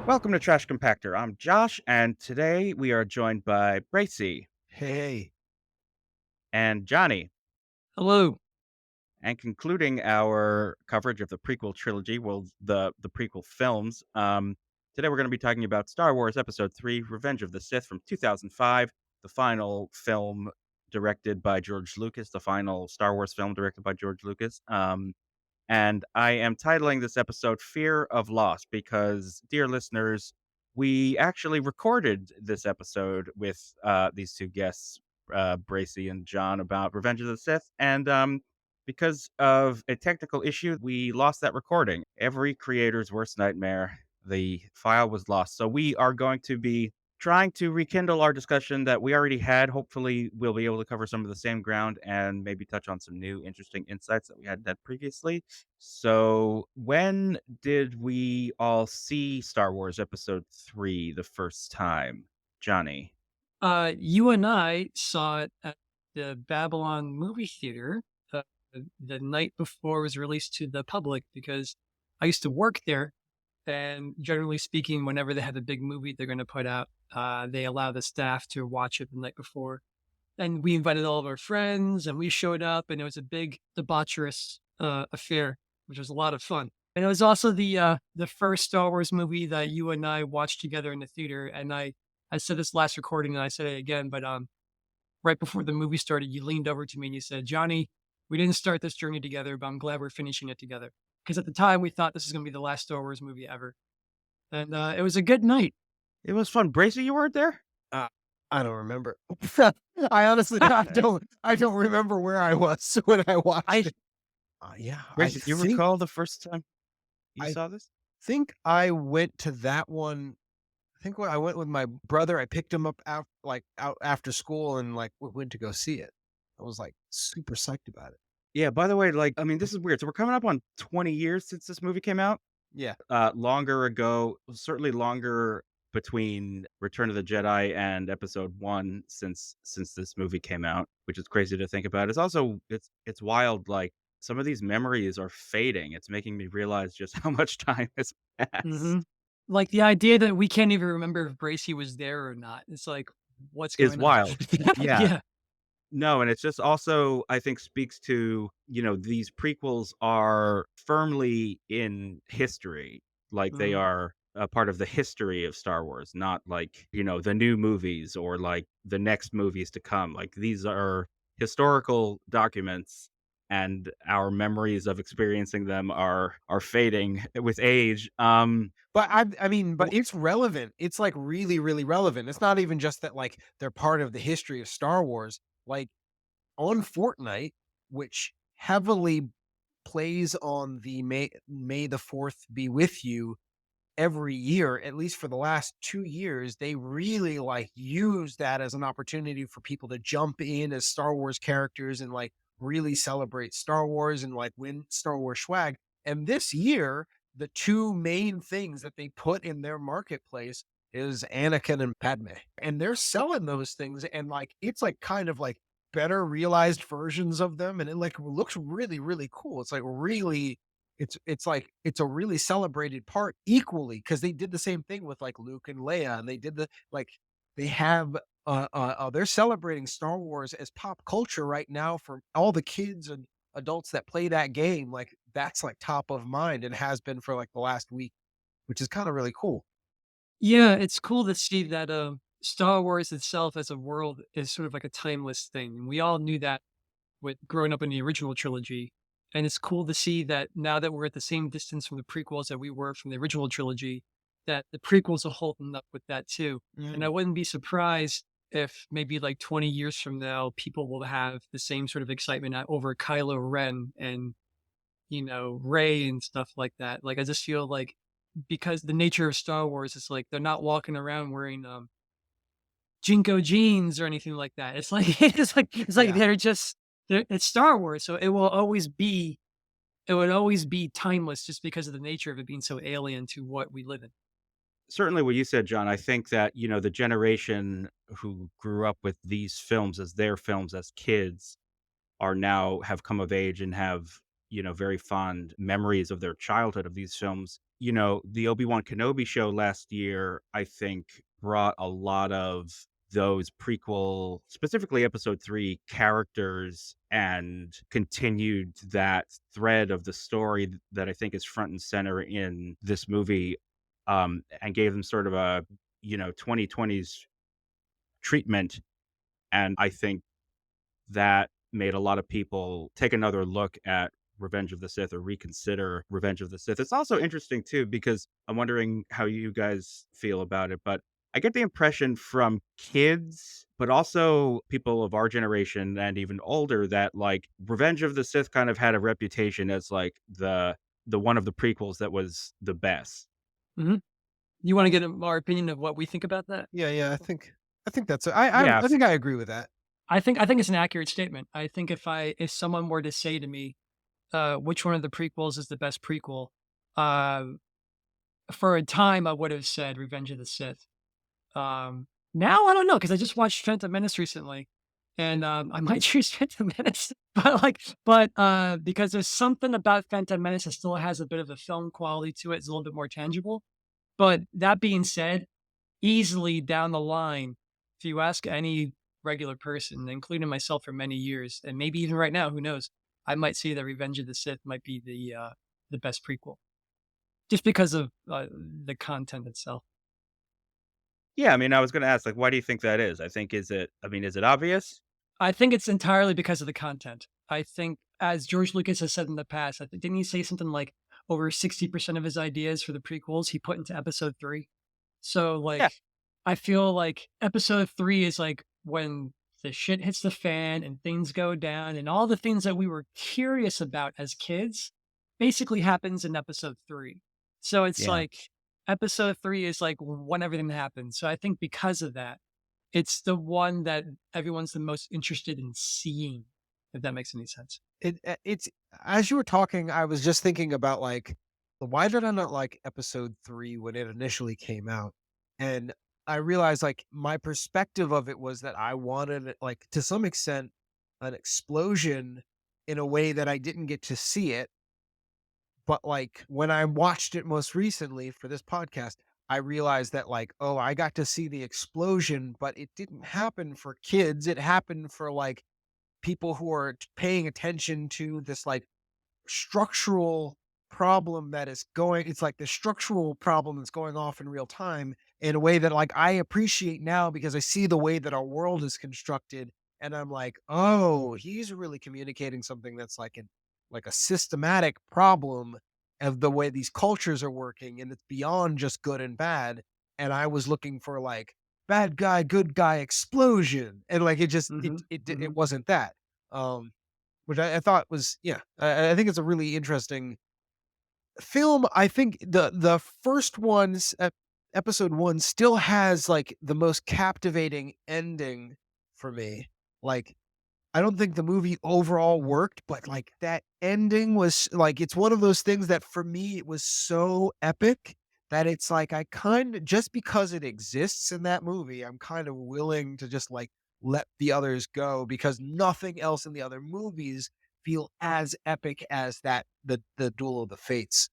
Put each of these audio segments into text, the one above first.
Welcome to Trash Compactor. I'm Josh, and today we are joined by Bracy Hey. and Johnny. Hello. And concluding our coverage of the prequel trilogy, well, the prequel films. Today we're going to be talking about Star Wars Episode 3, Revenge of the Sith from 2005, the final film directed by George Lucas, the final Star Wars film directed by George Lucas. And I am titling this episode Fear of Loss because, dear listeners, we actually recorded this episode with these two guests, Bracy and John, about Revenge of the Sith. And because of a technical issue, we lost that recording. Every creator's worst nightmare. The file was lost. So we are going to be trying to rekindle our discussion that we already had. Hopefully, we'll be able to cover some of the same ground and maybe touch on some new interesting insights that we hadn't had previously. So, when did we all see Star Wars Episode 3 the first time? Johnny. You and I saw it at the Babylon movie theater the night before it was released to the public because I used to work there. And generally speaking, whenever they have a big movie they're going to put out, they allow the staff to watch it the night before. And we invited all of our friends and we showed up, and it was a big debaucherous affair, which was a lot of fun. And it was also the first Star Wars movie that you and I watched together in the theater. And I said this last recording and I said it again, but right before the movie started, you leaned over to me and you said, "Johnny, we didn't start this journey together, but I'm glad we're finishing it together." Because at the time we thought this was going to be the last Star Wars movie ever. And it was a good night. It was fun. Bracy, you weren't there? Uh, I don't remember. I honestly I don't remember where I was when I watched I it. Yeah, Bracy, do you recall the first time you I saw this? think I went to that one. I think when I went with my brother, I picked him up out after school and we went to go see it. I was like super psyched about it. Yeah, by the way, I mean, this is weird. So, we're coming up on 20 years since this movie came out. Yeah. Longer ago, certainly longer between Return of the Jedi and Episode 1 since this movie came out, which is crazy to think about. It's also it's wild, like, some of these memories are fading. It's making me realize just how much time has hmm passed like the idea that we can't even remember if Bracy was there or not. It's like, what's is going on? wild. Yeah. Yeah. No, and it's just also, I think, speaks to, these prequels are firmly in history. Like, they Mhm. are a part of the history of Star Wars, not like, the new movies or like the next movies to come. Like, these are historical documents, and our memories of experiencing them are fading with age. But I mean, but w- it's relevant. It's like really, really relevant. It's not even just that they're part of the history of Star Wars. Like on Fortnite, which heavily plays on the May the 4th be with you every year, at least for the last 2 years, they really use that as an opportunity for people to jump in as Star Wars characters and really celebrate Star Wars and win Star Wars swag. And this year, the two main things that they put in their marketplace is Anakin and Padme. And they're selling those things and it's kind of better realized versions of them, and it looks really, really cool. It's like really it's a really celebrated part equally because they did the same thing with Luke and Leia, and they did they have they're celebrating Star Wars as pop culture right now for all the kids and adults that play that game. Like that's top of mind and has been for the last week, which is kind of really cool. Yeah, it's cool to see that Star Wars itself as a world is sort of like a timeless thing. And we all knew that with growing up in the original trilogy. And it's cool to see that now that we're at the same distance from the prequels that we were from the original trilogy, that the prequels are holding up with that too. And I Mm. wouldn't be surprised if maybe like 20 years from now, people will have the same sort of excitement over Kylo Ren and, Ray and stuff like that. Like, I just feel like because the nature of Star Wars is like they're not walking around wearing Jinko jeans or anything like that. It's like it's like Yeah. it's Star Wars, so it would always be timeless just because of the nature of it being so alien to what we live in. Certainly what you said, John. I think that, the generation who grew up with these films as their films as kids are now have come of age and have very fond memories of their childhood of these films. The Obi-Wan Kenobi show last year, I think, brought a lot of those prequel, specifically episode 3 characters, and continued that thread of the story that I think is front and center in this movie, and gave them sort of a, 2020s treatment. And I think that made a lot of people take another look at Revenge of the Sith or reconsider Revenge of the Sith. It's also interesting too because I'm wondering how you guys feel about it, but I get the impression from kids, but also people of our generation and even older that like Revenge of the Sith kind of had a reputation as like the one of the prequels that was the best. Hmm. You want to get our opinion of what we think about that? Yeah, yeah. I think that's Yeah, I think I agree with that. I think it's an accurate statement. I think if someone were to say to me, which one of the prequels is the best prequel, uh, for a time I would have said Revenge of the Sith. Now I don't know because I just watched Phantom Menace recently, and I might choose Phantom Menace, but because there's something about Phantom Menace that still has a bit of a film quality to it. It's a little bit more tangible. But that being said, easily down the line, if you ask any regular person, including myself for many years, and maybe even right now, who knows, I might say that Revenge of the Sith might be the best prequel, just because of the content itself. yeah. I mean, I was going to ask, like, why do you think that is? Is it obvious? I think it's entirely because of the content. I think, as George Lucas has said in the past, didn't he say something like over 60% of his ideas for the prequels he put into episode three? So, Yeah, I feel like episode three is like when the shit hits the fan and things go down, and all the things that we were curious about as kids basically happens in episode three. So, it's yeah. like episode three is like when everything happens. So, I think because of that, it's the one that everyone's the most interested in seeing, if that makes any sense. It's as you were talking, I was just thinking about like, why did I not like episode 3 when it initially came out? And I realized like my perspective of it was that I wanted like to some extent an explosion in a way that I didn't get to see it. But like when I watched it most recently for this podcast, I realized that like, oh, I got to see the explosion, but it didn't happen for kids. It happened for like people who are paying attention to this like structural problem that is going it's like the structural problem that's going off in real time in a way that like I appreciate now because I see the way that our world is constructed and I'm like, "Oh, he's really communicating something that's like a systematic problem of the way these cultures are working and it's beyond just good and bad." And I was looking for like bad guy, good guy explosion. And like it just Mhm, it mhm. wasn't that. Um which I thought was yeah, I think it's a really interesting film. I think the first one's episode 1 still has, like, the most captivating ending for me. Like, I don't think the movie overall worked, but, like, that ending was like, it's one of those things that for me, it was so epic that it's like I kinda just because it exists in that movie, I'm kind of willing to just, like, let the others go because nothing else in the other movies feel as epic as the Duel of the Fates.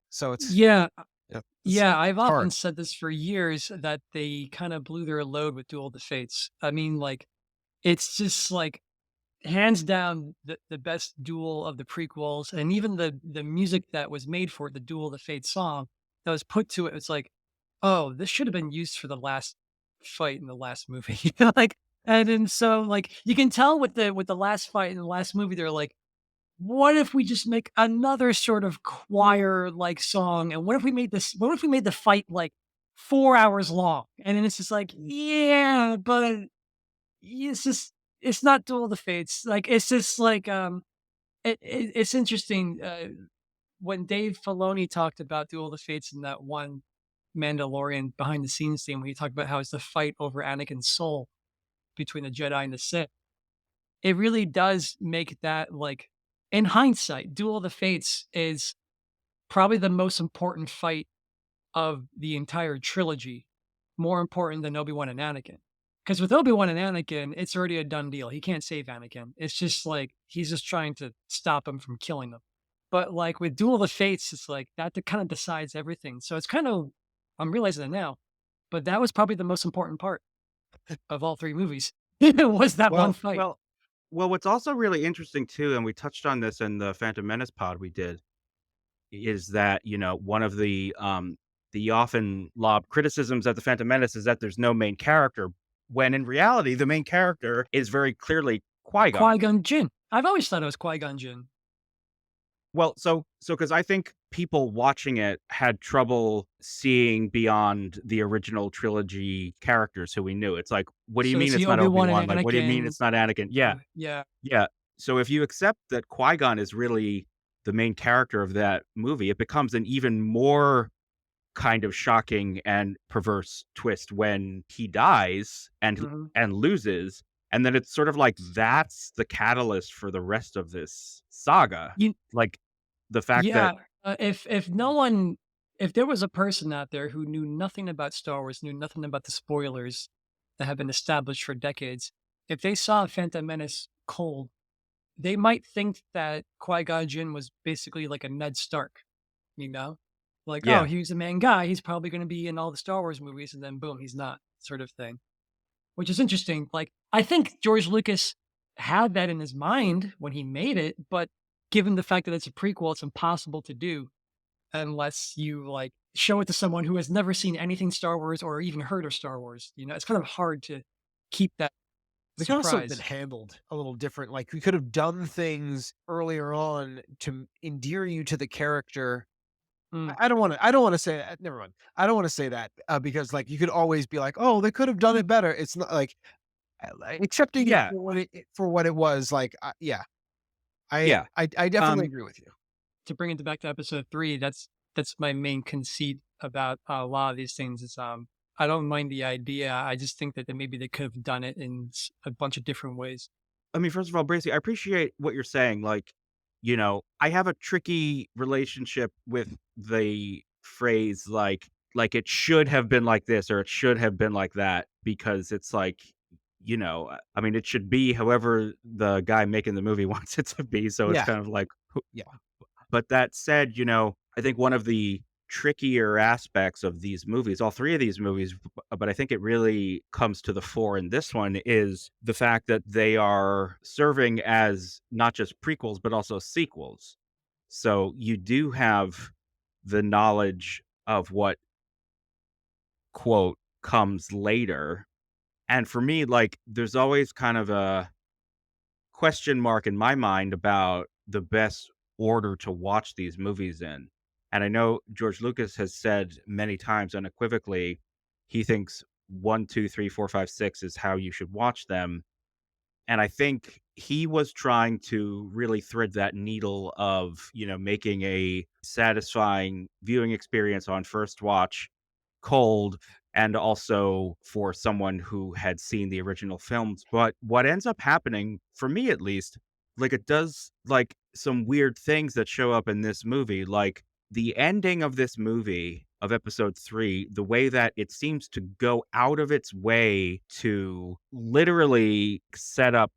So Yeah, yeah, yeah, I've it's often hard. said this for years that they kind of blew their load with Duel of the Fates. I mean, like, it's just like hands down the best duel of the prequels, and even the music that was made for it, the Duel of the Fates song that was put to it, it's like, oh, this should have been used for the last fight in the last movie. Like, and then so like you can tell with the last fight in the last movie, they're like, what if we just make another sort of choir like song? And what if we made the fight like 4 hours long? And then it's just like, yeah, but it's just, it's not Duel of the Fates. Like, it's just like, it's interesting. When Dave Filoni talked about Duel of the Fates in that one Mandalorian behind the scenes thing, when he talked about how it's the fight over Anakin's soul between the Jedi and the Sith, it really does make that like, in hindsight, Duel of the Fates is probably the most important fight of the entire trilogy, more important than Obi-Wan and Anakin. Because with Obi-Wan and Anakin, it's already a done deal. He can't save Anakin. It's just like he's just trying to stop him from killing them. But like with Duel of the Fates, it's like that kind of decides everything. So it's kind of I'm realizing it now, but that was probably the most important part of all three movies. Was that one Well, fight. Well, what's also really interesting too, and we touched on this in the Phantom Menace pod we did, is that, one of the often lobbed criticisms of the Phantom Menace is that there's no main character, when in reality, the main character is very clearly Qui-Gon. Qui-Gon Jinn. I've always thought it was Qui-Gon Jinn. Well, because I think people watching it had trouble seeing beyond the original trilogy characters who we knew. It's like, what do you So mean it's the it's not Obi-Wan Obi-Wan? and Like, what do you mean Anakin. it's not Anakin? Yeah, Yeah. yeah. So if you accept that Qui-Gon is really the main character of that movie, it becomes an even more kind of shocking and perverse twist when he dies Mhm. and loses, and then it's sort of like that's the catalyst for the rest of this saga. You Like the fact that Yeah, if no one if there was a person out there who knew nothing about Star Wars, knew nothing about the spoilers that have been established for decades, if they saw Phantom Menace cold, they might think that Qui-Gon Jinn was basically like a Ned Stark, you know? Like, "Oh, yeah, he's a main guy, he's probably gonna be in all the Star Wars movies," and then boom, he's not, sort of thing. Which is interesting, like, I think George Lucas had that in his mind when he made it, but given the fact that it's a prequel, it's impossible to do unless you, like, show it to someone who has never seen anything Star Wars or even heard of Star Wars, you know? It's kind of hard to keep that they could also have been surprise. handled a little different. Like, we could have done things earlier on to endear you to the character. Mm, I don't wanna say that, never mind. I don't wanna say that, because, like, you could always be like, "Oh, they could have done it better." It's not like, accepting it yeah, for what it was, like, yeah. yeah. I definitely Um, agree with you. to bring it back to episode 3, that's my main conceit about a lot of these things is, I don't mind the idea, I just think that maybe they could have done it in a bunch of different ways. I mean, first of all, Bracy, I appreciate what you're saying. Like, I have a tricky relationship with the phrase like it should have been like this or it should have been like that because it's like, I mean, it should be however the guy making the movie wants it to be. So it's Yeah, kind of like, yeah, but that said, I think one of the trickier aspects of these movies, all three of these movies, but I think it really comes to the fore in this one is the fact that they are serving as not just prequels, but also sequels. So you do have the knowledge of what, quote, comes later. And for me, like, there's always kind of a question mark in my mind about the best order to watch these movies in. And I know George Lucas has said many times unequivocally he thinks 1, 2, 3, 4, 5, 6 is how you should watch them. And I think he was trying to really thread that needle of, making a satisfying viewing experience on first watch cold and also for someone who had seen the original films. But what ends up happening, for me at least, like it does like some weird things that show up in this movie. Like the ending of this movie of episode 3, the way that it seems to go out of its way to literally set up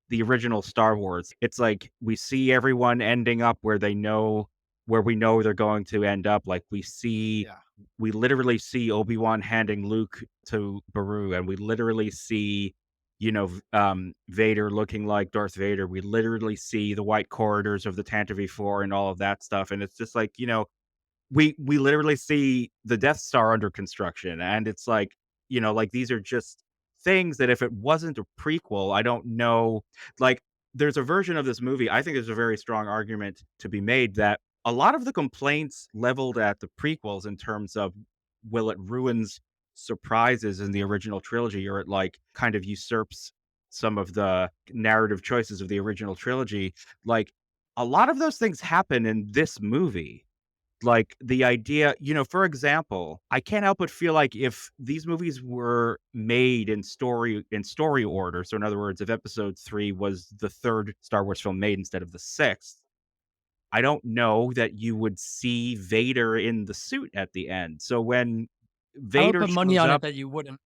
the original Star Wars. It's like we see everyone ending up where we know they're going to end up. Like yeah, we literally see Obi-Wan handing Luke to Beru, and we literally see, Vader looking like Darth Vader. We literally see the white corridors of the Tantive 4 and all of that stuff. And it's just like, we literally see the Death Star under construction, and it's like, like these are just things that if it wasn't a prequel, I don't know. Like, there's a version of this movie. I think there's a very strong argument to be made that a lot of the complaints leveled at the prequels in terms of will it ruins surprises in the original trilogy or it like kind of usurps some of the narrative choices of the original trilogy. Like a lot of those things happen in this movie, like the idea, for example, I can't help but feel like if these movies were made in story order, so in other words, if episode 3 was the third Star Wars film made instead of the sixth, I don't know that you would see Vader in the suit at the end. So when I would Vader put money shows on it up, that you wouldn't.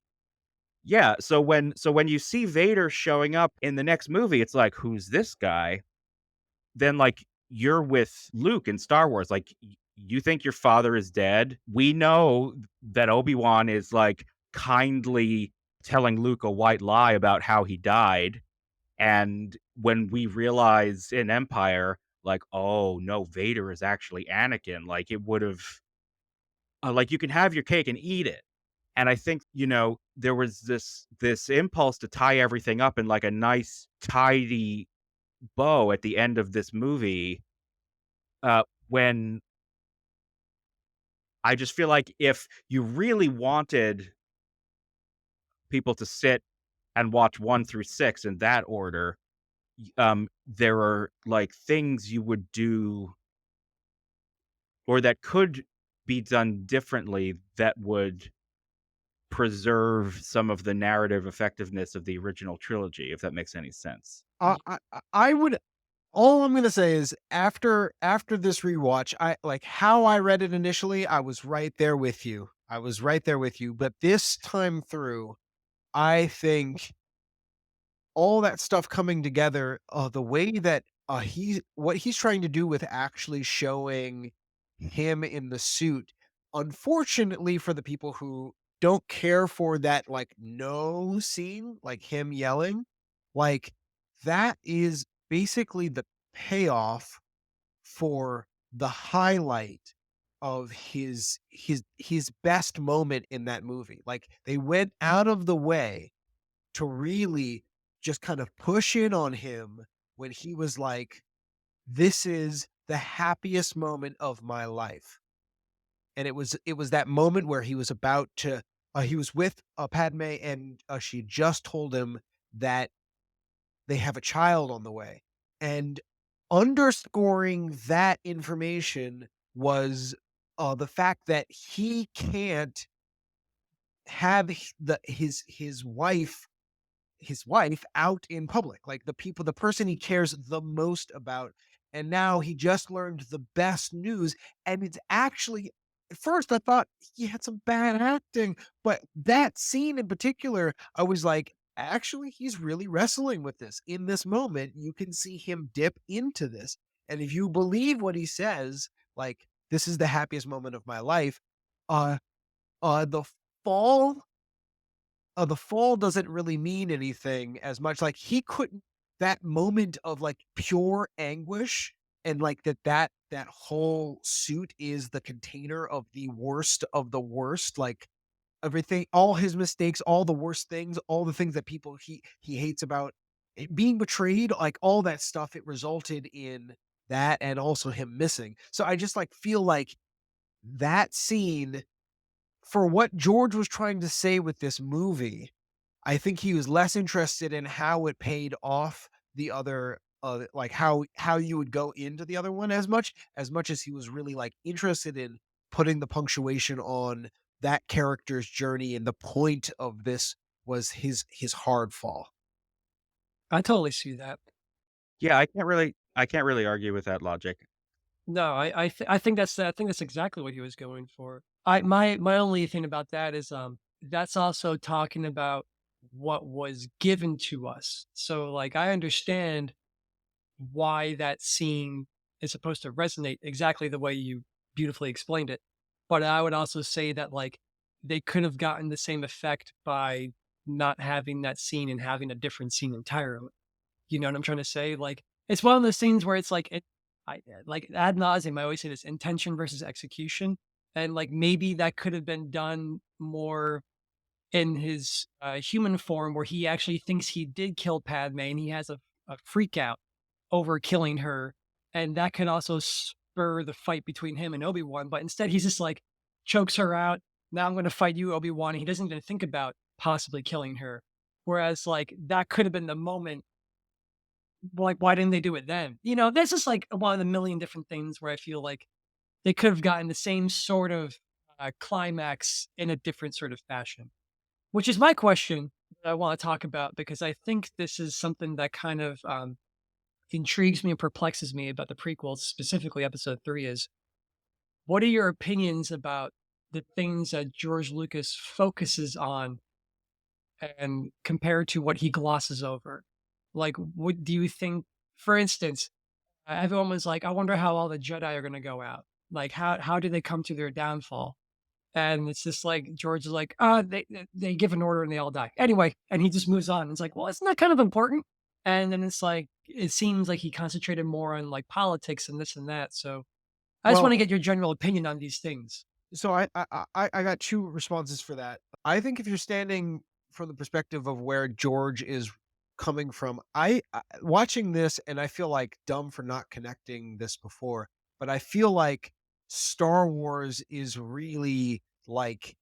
Yeah, so when you see Vader showing up in the next movie, it's like, "Who's this guy?" Then, like, you're with Luke in Star Wars, like, you think your father is dead. We know that Obi-Wan is, like, kindly telling Luke a white lie about how he died, and when we realize in Empire, like, "Oh, no, Vader is actually Anakin," like, it would've like, you can have your cake and eat it. And I think, there was this impulse to tie everything up in, like, a nice, tidy bow at the end of this movie, when I just feel like if you really wanted people to sit and watch 1 through 6 in that order, there are, like, things you would do or that could be done differently that would preserve some of the narrative effectiveness of the original trilogy, if that makes any sense. I would all I'm gonna say is after this rewatch, I like how I read it initially, I was right there with you. I was right there with you, but this time through, I think all that stuff coming together, the way that what he's trying to do with actually showing him in the suit, unfortunately for the people who don't care for that like no scene, like him yelling, like that is basically the payoff for the highlight of his best moment in that movie. Like they went out of the way to really just kind of push in on him when he was like, "This is the happiest moment of my life." And it was that moment where he was about to he was with, Padme, and, she just told him that they have a child on the way, and underscoring that information was, the fact that he can't have his wife out in public, like the person he cares the most about. And now he just learned the best news. And it's actually, at first, I thought he had some bad acting, but that scene in particular, I was like, actually, he's really wrestling with this. In this moment, you can see him dip into this. And if you believe what he says, like, this is the happiest moment of my life, uh, the fall the fall doesn't really mean anything as much. Like he couldn't that moment of like pure anguish, and like that whole suit is the container of the worst of the worst, like everything, all his mistakes, all the worst things, all the things that people he hates about being betrayed, like all that stuff, it resulted in that, and also him missing. So I just like feel like that scene, for what George was trying to say with this movie, I think he was less interested in how it paid off the other, like how you would go into the other one, as much as he was really like interested in putting the punctuation on that character's journey, and the point of this was his hard fall. I totally see that. Yeah, I can't really argue with that logic. No, I think that's exactly what he was going for. My only thing about that is that's also talking about what was given to us. So like I understand why that scene is supposed to resonate exactly the way you beautifully explained it. But I would also say that like they could have gotten the same effect by not having that scene and having a different scene entirely. You know what I'm trying to say? Like, it's one of those things where it's like, like ad nauseum, I always say this intention versus execution. And like, maybe that could have been done more in his human form where he actually thinks he did kill Padme and he has a freak out over killing her. And that can also spur the fight between him and Obi-Wan. But instead, he's just like, chokes her out. Now I'm going to fight you, Obi-Wan. He doesn't even think about possibly killing her. Whereas, like, that could have been the moment, like, why didn't they do it then? You know, this is like one of the million different things where I feel like they could have gotten the same sort of climax in a different sort of fashion, which is my question that I want to talk about because I think this is something that kind of intrigues me and perplexes me about the prequels, specifically episode three is what are your opinions about the things that George Lucas focuses on and compared to what he glosses over. Like, what do you think? For instance, everyone was like, "I wonder how all the Jedi are going to go out. Like, how do they come to their downfall?" And it's just like George is like, they give an order and they all die anyway, and he just moves on. It's like, well, isn't that kind of important? And then it's like it seems like he concentrated more on like politics and this and that. So I just want to Well, get your general opinion on these things. so I got two responses for that. I think if you're standing from the perspective of where George is coming from, watching this and I feel like dumb for not connecting this before, but I feel like Star Wars is really like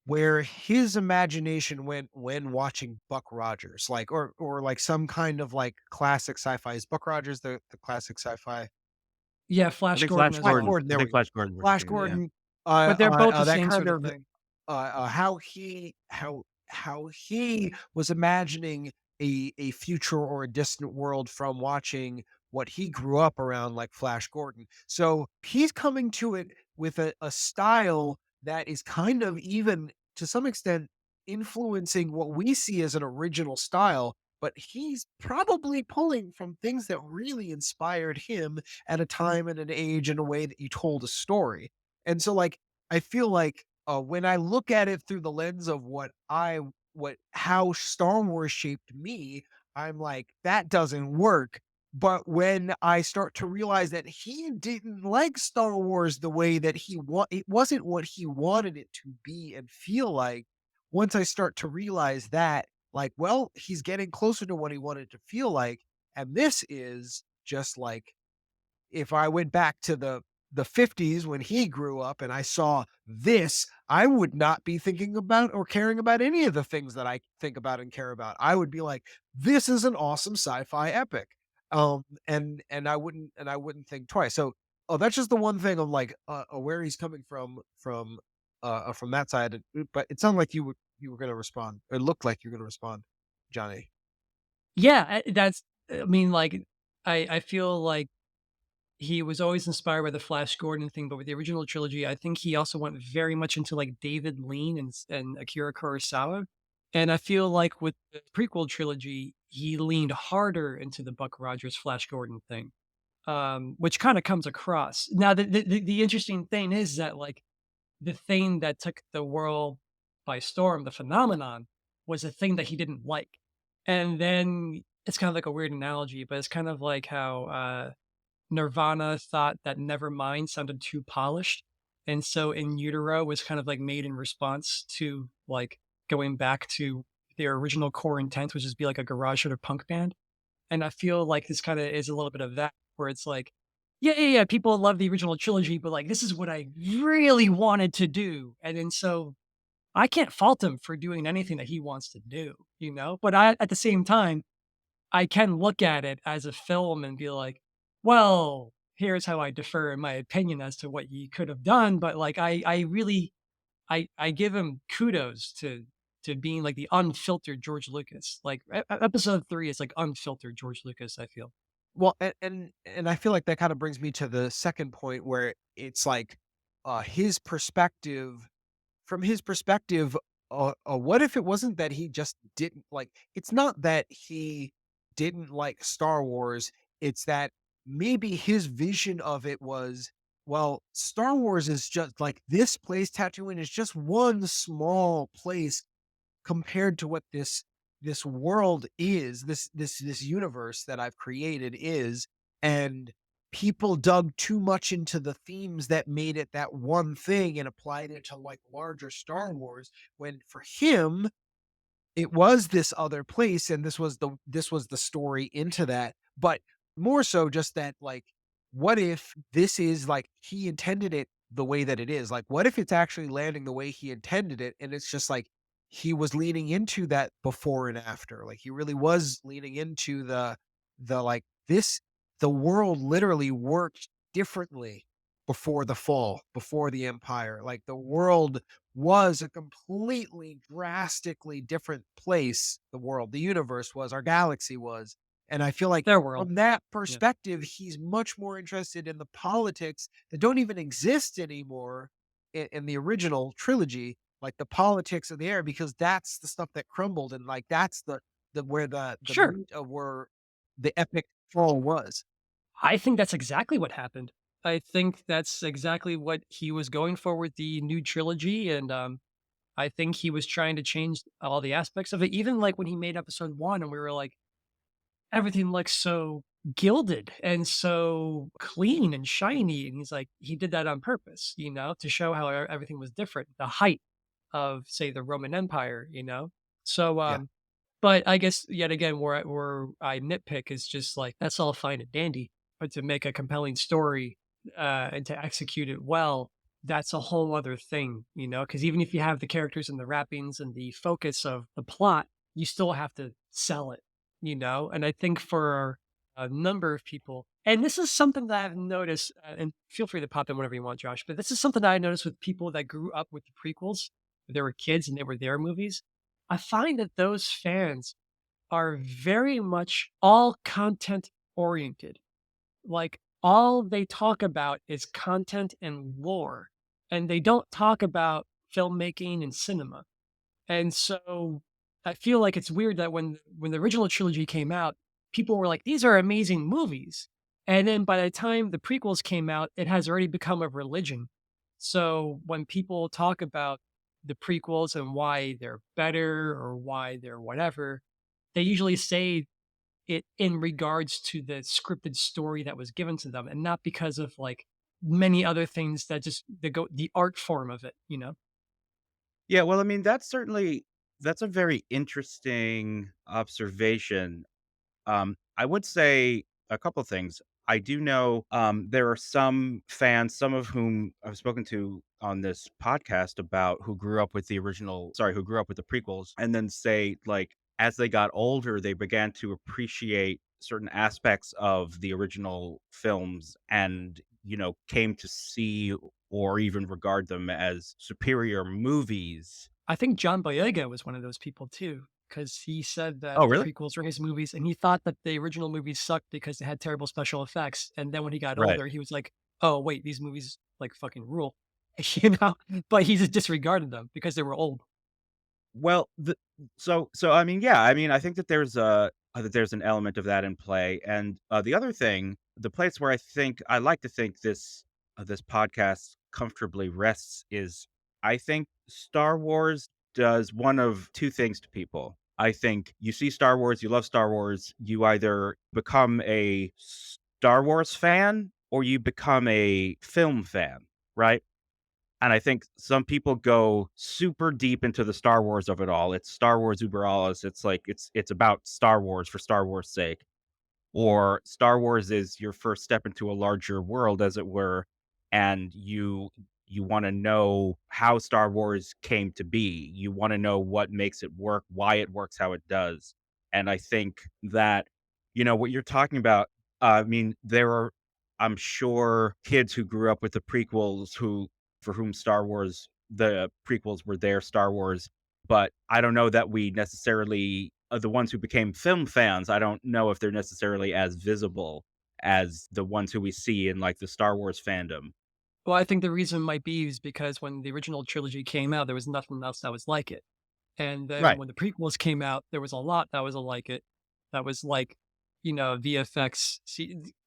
where his imagination went when watching Buck Rogers, like or like some kind of like classic sci-fi. Is Buck Rogers the classic sci-fi? Yeah, I Flash think Gordon Flash as Flash Gordon. well. Gordon, I there we think go. Flash Gordon was Flash too. Yeah. Gordon, But they're both the that same kind sort of of thing. how he was imagining a future or a distant world from watching what he grew up around, like Flash Gordon. So he's coming to it with a style that is kind of even to some extent influencing what we see as an original style. But he's probably pulling from things that really inspired him at a time and an age and a way that you told a story. And so, like, I feel like when I look at it through the lens of what how Star Wars shaped me, I'm like, that doesn't work. But when I start to realize that he didn't like Star Wars the way that it wasn't what he wanted it to be and feel like. Once I start to realize that, like, well, he's getting closer to what he wanted to feel like, and this is just like if I went back to the 50s when he grew up and I saw this, I would not be thinking about or caring about any of the things that I think about and care about. I would be like, this is an awesome sci-fi epic. And I wouldn't think twice. So, oh, that's just the one thing of like where he's coming from that side. But it sounded like you were going to respond. It looked like you're going to respond, Johnny. Yeah, that's. I mean, like, I feel like he was always inspired by the Flash Gordon thing, but with the original trilogy, I think he also went very much into like David Lean and Akira Kurosawa. And I feel like with the prequel trilogy, he leaned harder into the Buck Rogers Flash Gordon thing, which kind of comes across. Now, the interesting thing is that like the thing that took the world by storm, the phenomenon, was a thing that he didn't like. And then it's kind of like a weird analogy, but it's kind of like how Nirvana thought that Nevermind sounded too polished. And so In Utero was kind of like made in response to like going back to their original core intent, which is be like a garage sort of punk band. And I feel like this kind of is a little bit of that, where it's like, yeah, people love the original trilogy, but like this is what I really wanted to do. And then so I can't fault him for doing anything that he wants to do, you know? But I at the same time, I can look at it as a film and be like, well, here's how I differ in my opinion as to what you could have done. But like I really I give him kudos to being like the unfiltered George Lucas. Like episode 3 is like unfiltered George Lucas, I feel. Well, and I feel like that kind of brings me to the second point where it's like his perspective from his perspective, what if it wasn't that he just didn't like it's not that he didn't like Star Wars, it's that maybe his vision of it was, well, Star Wars is just like this place, Tatooine is just one small place compared to what this world is, this universe that I've created is, and people dug too much into the themes that made it that one thing and applied it to like larger Star Wars when for him it was this other place and this was the story into that, but more so just that like what if this is like he intended it the way that it is, like what if it's actually landing the way he intended it and it's just like he was leaning into that before and after, like he really was leaning into the like this the world literally worked differently before the fall, before the empire, like the world was a completely drastically different place. The world, the universe was, our galaxy was. And I feel like Their world. from that Yeah. perspective, he's much more interested in the politics that don't even exist anymore in the original trilogy. like the politics of the era, because that's the stuff that crumbled, and like that's the where the Sure. meat of where the epic fall was. I think that's exactly what happened. I think that's exactly what he was going for with the new trilogy, and, I think he was trying to change all the aspects of it, even, like, when he made episode 1 and we were like, "Everything looks so gilded and so clean and shiny," and he's like, he did that on purpose, to show how everything was different, the height of, say, the Roman Empire, you know? So, Yeah. but I guess yet again, where I nitpick is just like that's all fine and dandy, but to make a compelling story and to execute it well, that's a whole other thing, Because even if you have the characters and the wrappings and the focus of the plot, you still have to sell it, And I think for a number of people, and this is something that I've noticed, and feel free to pop in whenever you want, Josh. But this is something that I noticed with people that grew up with the prequels. They were kids and they were their movies. I find that those fans are very much all content oriented. Like, all they talk about is content and lore, and they don't talk about filmmaking and cinema. And so I feel like it's weird that when the original trilogy came out, people were like, "These are amazing movies." And then by the time the prequels came out, it has already become a religion. So when people talk about the prequels and why they're better or why they're whatever, they usually say it in regards to the scripted story that was given to them and not because of like many other things that go the art form of it. Yeah, well, I mean, that's a very interesting observation. I would say a couple things. I do know there are some fans, some of whom I've spoken to on this podcast about who grew up with the prequels, and then say like as they got older, they began to appreciate certain aspects of the original films and came to see or even regard them as superior movies. I think John Boyega was one of those people too, because he said that Oh, the really? prequels were his movies, and he thought that the original movies sucked because they had terrible special effects. And then when he got Right. older, he was like, "Oh wait, these movies like fucking rule," you know. But he just disregarded them because they were old. Well, I mean, yeah, I mean, I think that there's an element of that in play, and the other thing, the place where I like to think this podcast comfortably rests is, I think Star Wars does one of two things to people. I think you see Star Wars, you love Star Wars, you either become a Star Wars fan or you become a film fan, right? And I think some people go super deep into the Star Wars of it all. It's Star Wars uber alles. It's like it's about Star Wars for Star Wars' sake. Or Star Wars is your first step into a larger world, as it were, and you wanna know how Star Wars came to be. You wanna know what makes it work, why it works how it does. And I think that, what you're talking about, I mean, there are, I'm sure, kids who grew up with the prequels who for whom the prequels were their Star Wars, but I don't know that we necessarily the ones who became film fans, I don't know if they're necessarily as visible as the ones who we see in, like, the Star Wars fandom. Well, I think the reason might be is because when the original trilogy came out, there was nothing else that was like it. And then Right. when the prequels came out, there was a lot that was like it. That was like, VFX.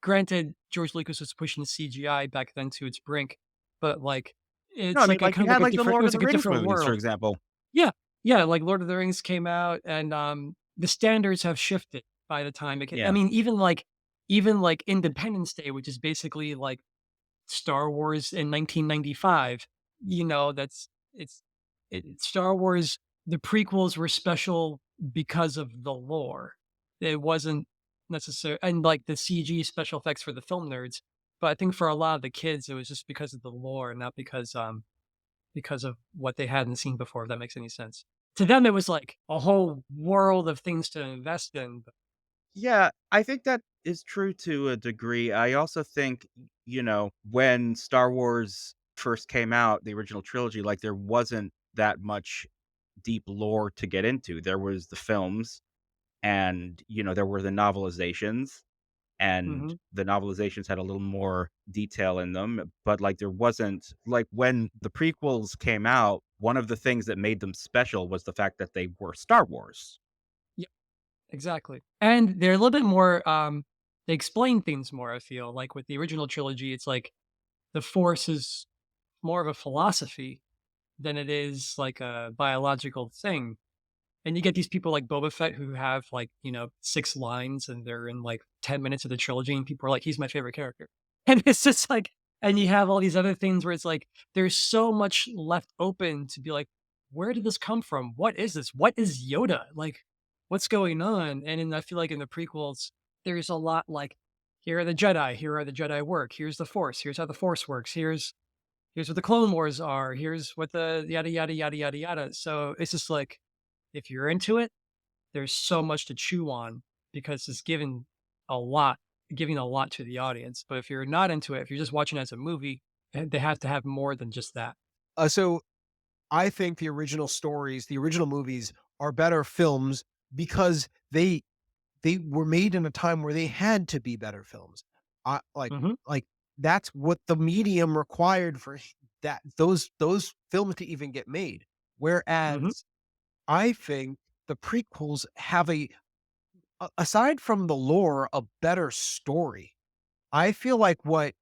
Granted, George Lucas was pushing CGI back then to its brink, but like, No, I it's mean, like a like, you kind of like had, a like, the different. It Lord of was the like a Rings different movies, for world. example. Yeah, yeah. Like Lord of the Rings came out, and the standards have shifted by the time it. I Yeah. mean, even like Independence Day, which is basically like Star Wars in 1995. That's Star Wars. The prequels were special because of the lore. It wasn't necessary, and like the CG special effects for the film nerds. But I think for a lot of the kids, it was just because of the lore, not because of what they hadn't seen before. If that makes any sense. To them, it was like a whole world of things to invest in. Yeah, I think that is true to a degree. I also think, when Star Wars first came out, the original trilogy, like, there wasn't that much deep lore to get into. There was the films and, there were the novelizations, and Mhm. the novelizations had a little more detail in them, but, like, there wasn't like, when the prequels came out, one of the things that made them special was the fact that they were Star Wars. Yeah, exactly. And they're a little bit more, they explain things more, I feel. Like with the original trilogy, it's like the Force is more of a philosophy than it is like a biological thing. And you get these people like Boba Fett who have like, 6 lines and they're in like 10 minutes of the trilogy and people are like, he's my favorite character. And it's just like, and you have all these other things where it's like, there's so much left open to be like, where did this come from? What is this? What is Yoda? Like, what's going on? I feel like in the prequels, there's a lot like, here are the Jedi, here are the Jedi work, here's the Force, here's how the Force works, here's what the Clone Wars are, here's what the yada yada yada yada yada. So it's just like, if you're into it, there's so much to chew on because it's a lot, giving a lot to the audience. But if you're not into it, if you're just watching it as a movie, they have to have more than just that. So I think the original stories, the original movies are better films because they were made in a time where they had to be better films. I Hmm. like that's what the medium required for that those films to even get made. Hmm. Whereas I think the prequels have aside from the lore, a better story. I feel like what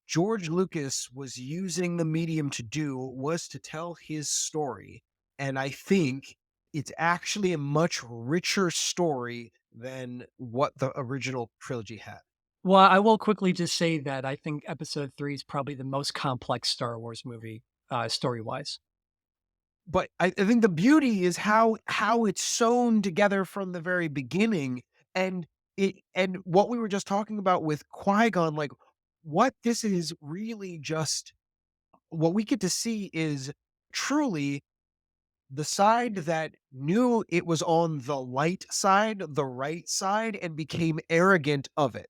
George Lucas was using the medium to do was to tell his story, and I think it's actually a much richer story than what the original trilogy had. Well, I will quickly just say that I think Episode 3 is probably the most complex Star Wars movie, story wise. But I think the beauty is how it's sewn together from the very beginning, and what we were just talking about with Qui-Gon, like, what this is really just what we get to see is truly the side that knew it was on the light side, the right side, and became arrogant of it.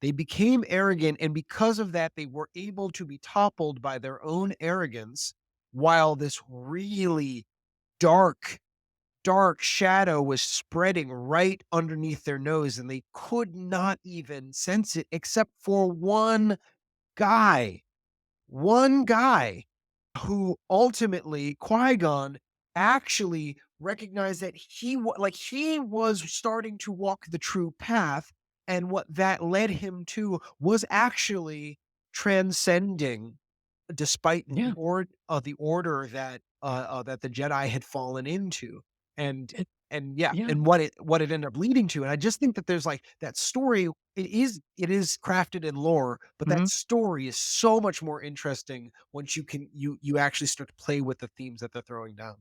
They became arrogant, and because of that, they were able to be toppled by their own arrogance while this really dark, dark shadow was spreading right underneath their nose, and they could not even sense it except for guy, one guy who ultimately Qui-Gon actually recognized that he was starting to walk the true path, and what that led him to was actually transcending despite Yeah. the order that the Jedi had fallen into, and It, yeah, yeah. and what it ended up leading to, and I just think that there's, like, that story, it is crafted in lore, but that Mhm. story is so much more interesting once you actually start to play with the themes that they're throwing down.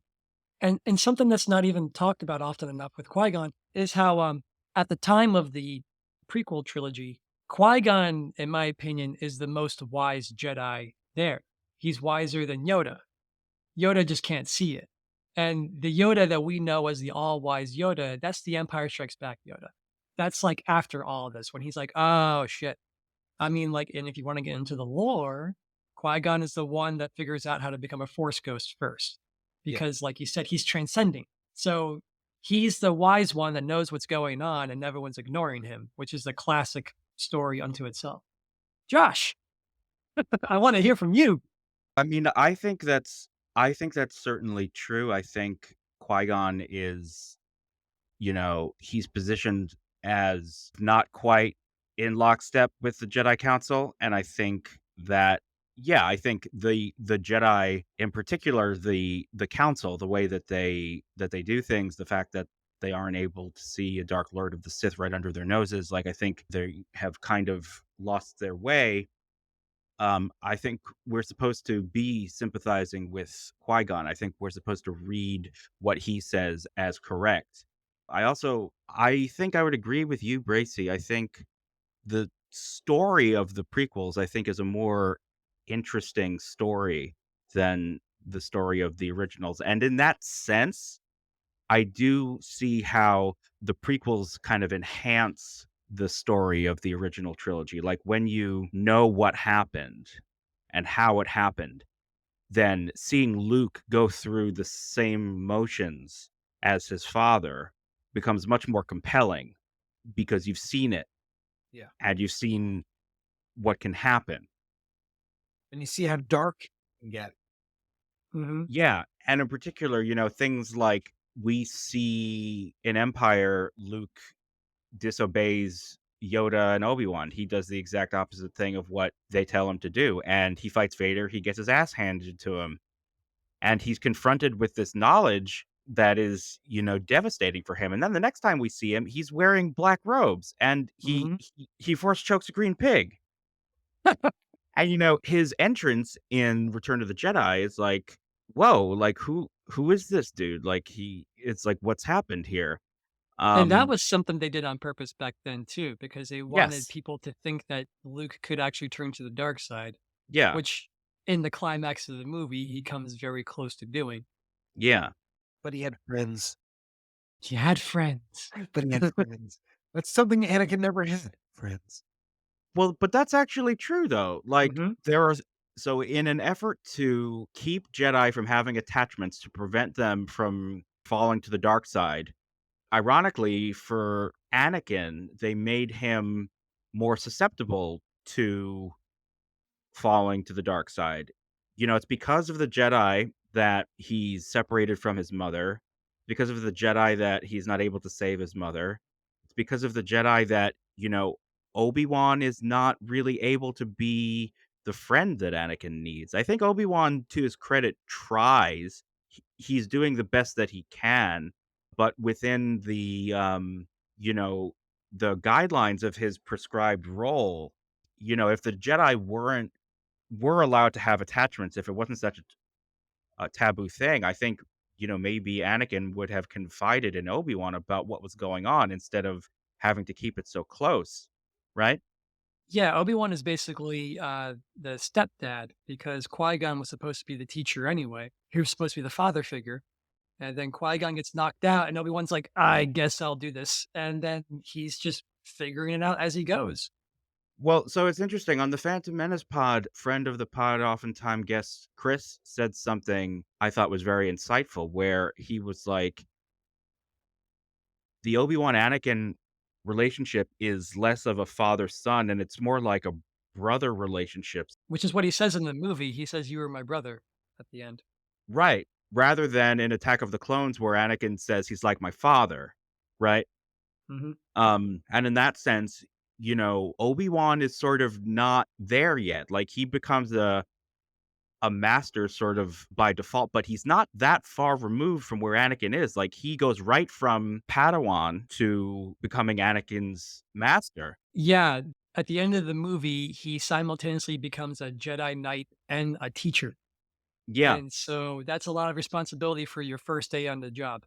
And something that's not even talked about often enough with Qui-Gon is how, at the time of the prequel trilogy, Qui-Gon, in my opinion, is the most wise Jedi there. He's wiser than Yoda. Yoda just can't see it. And the Yoda that we know as the all-wise Yoda, that's the Empire Strikes Back Yoda. That's, like, after all of this when he's like, "Oh, shit." I mean, like, and if you wanna get into the lore, Qui-Gon is the one that figures out how to become a Force ghost first, Yeah. because, like you said, he's transcending. So, he's the wise one that knows what's going on and everyone's ignoring him, which is a classic story unto itself. Josh, I wanna hear from you. I mean, I think that's certainly true. I think Qui-Gon is, he's positioned as not quite in lockstep with the Jedi Council, and I think that yeah, I think the Jedi, in particular, the Council, the way that they do things, the fact that they aren't able to see a Dark Lord of the Sith right under their noses, like, I think they have kind of lost their way. I think we're supposed to be sympathizing with Qui-Gon. I think we're supposed to read what he says as correct. I think I would agree with you, Bracy. I think the story of the prequels, I think, is a more interesting story than the story of the originals. And in that sense, I do see how the prequels kind of enhance the story of the original trilogy. Like, when you know what happened and how it happened, then seeing Luke go through the same motions as his father becomes much more compelling because you've seen it Yeah. and you've seen what can happen. And you see how dark it can get. Mhm. Yeah, And in particular, things like we see in Empire, Luke disobeys Yoda and Obi-Wan. He does the exact opposite thing of what they tell him to do, and he fights Vader, he gets his ass handed to him, and he's confronted with this knowledge that is, devastating for him, and then the next time we see him, he's wearing black robes, and he Mhm. he he force chokes a green pig. And, his entrance in Return of the Jedi is like, "Whoa, like, who is this dude?" Like, it's like, "What's happened here?" And that Um, was something they did on purpose back then too, because they wanted yes. people to think that Luke could actually turn to the dark side, Yeah. which in the climax of the movie, he comes very close to doing. Yeah. But he had friends. He had friends. But he had friends. That's something Anakin never had. Friends. Well, but that's actually true though. Like, Mhm. there are so in an effort to keep Jedi from having attachments to prevent them from falling to the dark side, ironically, for Anakin, they made him more susceptible to falling to the dark side. It's because of the Jedi that he's separated from his mother, because of the Jedi that he's not able to save his mother. It's because of the Jedi that, Obi-Wan is not really able to be the friend that Anakin needs. I think Obi-Wan, to his credit, tries. He's doing the best that he can, but within you know, the guidelines of his prescribed role, if the Jedi were allowed to have attachments, if it wasn't such a taboo thing, I think, maybe Anakin would have confided in Obi-Wan about what was going on instead of having to keep it so close, right? Yeah, Obi-Wan is basically, the stepdad because Qui-Gon was supposed to be the teacher anyway. He was supposed to be the father figure, and then Qui-Gon gets knocked out, and Obi-Wan's like, "I guess I'll do this," and then he's just figuring it out as he goes. Well, so it's interesting. On the Phantom Menace pod, friend of the pod, oftentimes guest Chris said something I thought was very insightful, where he was like, the Obi-Wan Anakin relationship is less of a father son and it's more like a brother relationship. Which is what he says in the movie. He says, "You were my brother," at the end. Right. Rather than in Attack of the Clones where Anakin says he's like my father, right? Mhm. And in that sense, Obi-Wan is sort of not there yet. Like he becomes a master sort of by default, but he's not that far removed from where Anakin is. Like he goes right from Padawan to becoming Anakin's master. Yeah, at the end of the movie, he simultaneously becomes a Jedi Knight and a teacher, Yeah. and so that's a lot of responsibility for your first day on the job.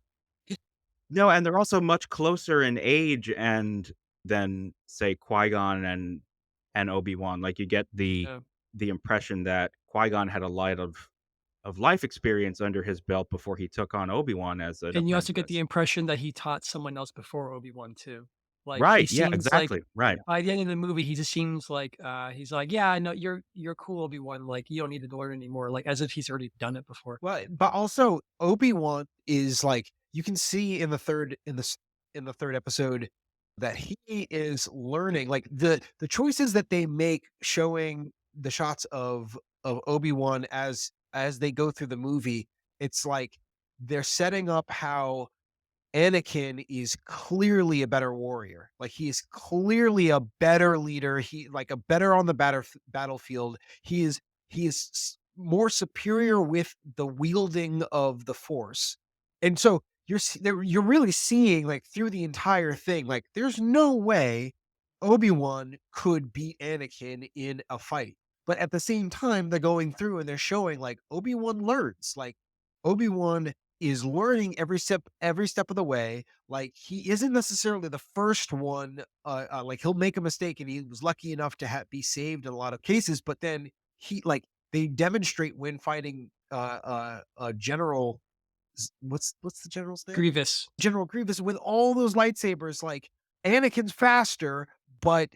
No, and they're also much closer in age and than say Qui-Gon and Obi-Wan. Like you get Yeah. the impression that Qui-Gon had a lot of life experience under his belt before he took on Obi-Wan as an And you also get the apprentice. impression that he taught someone else before Obi-Wan too. Like, he Right, yeah, seems like exactly, right. by the end of the movie, he just seems like, he's like, "Yeah, I know you're cool, Obi-Wan, like, you don't need to learn anymore," like, as if he's already done it before. Well, but also Obi-Wan is like you can see in the third episode that he is learning like the choices that they make showing the shots of Obi-Wan as they go through the movie, it's like they're setting up how Anakin is clearly a better warrior. Like he is clearly a better leader. He like a better on the battlefield. He is more superior with the wielding of the Force. And so you're really seeing like through the entire thing. Like there's no way Obi-Wan could beat Anakin in a fight. But at the same time, they're going through and they're showing like Obi-Wan learns. Like Obi-Wan is learning every step of the way. Like he isn't necessarily the first one. Like he'll make a mistake, and he was lucky enough to be saved in a lot of cases. But then he like they demonstrate when fighting General. What's the general's name? Grievous. General Grievous with all those lightsabers. Like Anakin's faster, but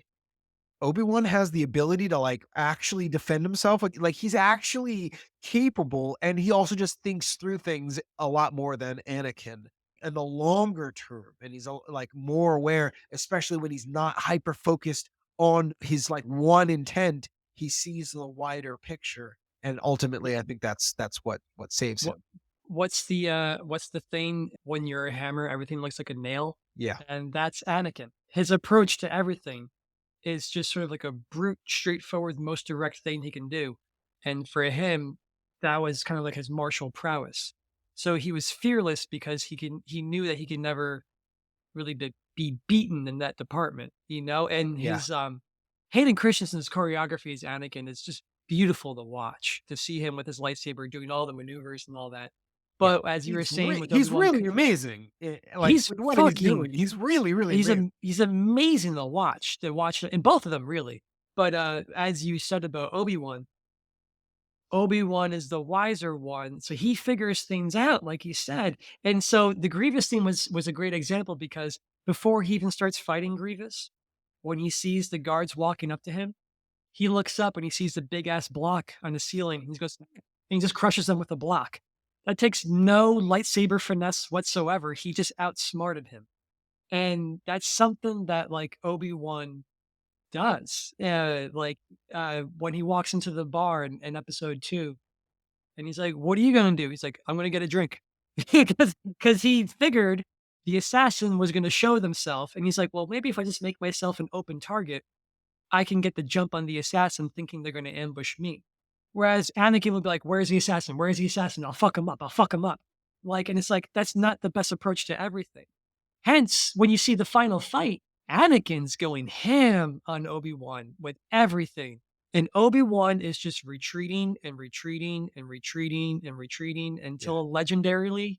Obi-Wan has the ability to, like, actually defend himself, like, he's actually capable, and he also just thinks through things a lot more than Anakin in the longer term, and he's, like, more aware, especially when he's not hyper focused on his, like, one intent, he sees the wider picture, and ultimately, I think that's what saves Well him. what's the thing when you're a hammer, everything looks like a nail? Yeah. And that's Anakin. His approach to everything is just sort of like a brute, straightforward, most direct thing he can do. And for him, that was kind of like his martial prowess. So he was fearless because he knew that he could never really be beaten in that department, you know? And Yeah. his Hayden Christensen's choreography as Anakin is just beautiful to watch, to see him with his lightsaber doing all the maneuvers and all that. Yeah. But as you were saying with He's Obi-Wan, really amazing. Like he's with what he's fucking doing. He's really, really amazing. he's amazing to watch in both of them really. But as you said about Obi-Wan is the wiser one, so he figures things out, like you said. And so the Grievous thing was a great example because before he even starts fighting Grievous, when he sees the guards walking up to him, he looks up and he sees the big ass block on the ceiling. He goes and he just crushes them with a block. That takes no lightsaber finesse whatsoever. He just outsmarted him. And that's something that like Obi-Wan does. When he walks into the bar in episode 2 and he's like, "What are you gonna do?" He's like, "I'm gonna get a drink." Because he figured the assassin was gonna show themselves, and he's like, "Well, maybe if I just make myself an open target, I can get the jump on the assassin thinking they're gonna ambush me." Whereas Anakin would be like, "Where's the assassin? Where's the assassin? I'll fuck him up. I'll fuck him up." Like, and it's like, that's not the best approach to everything. Hence, when you see the final fight, Anakin's going ham on Obi-Wan with everything. And Obi-Wan is just retreating and retreating and retreating and retreating Yeah. until legendarily,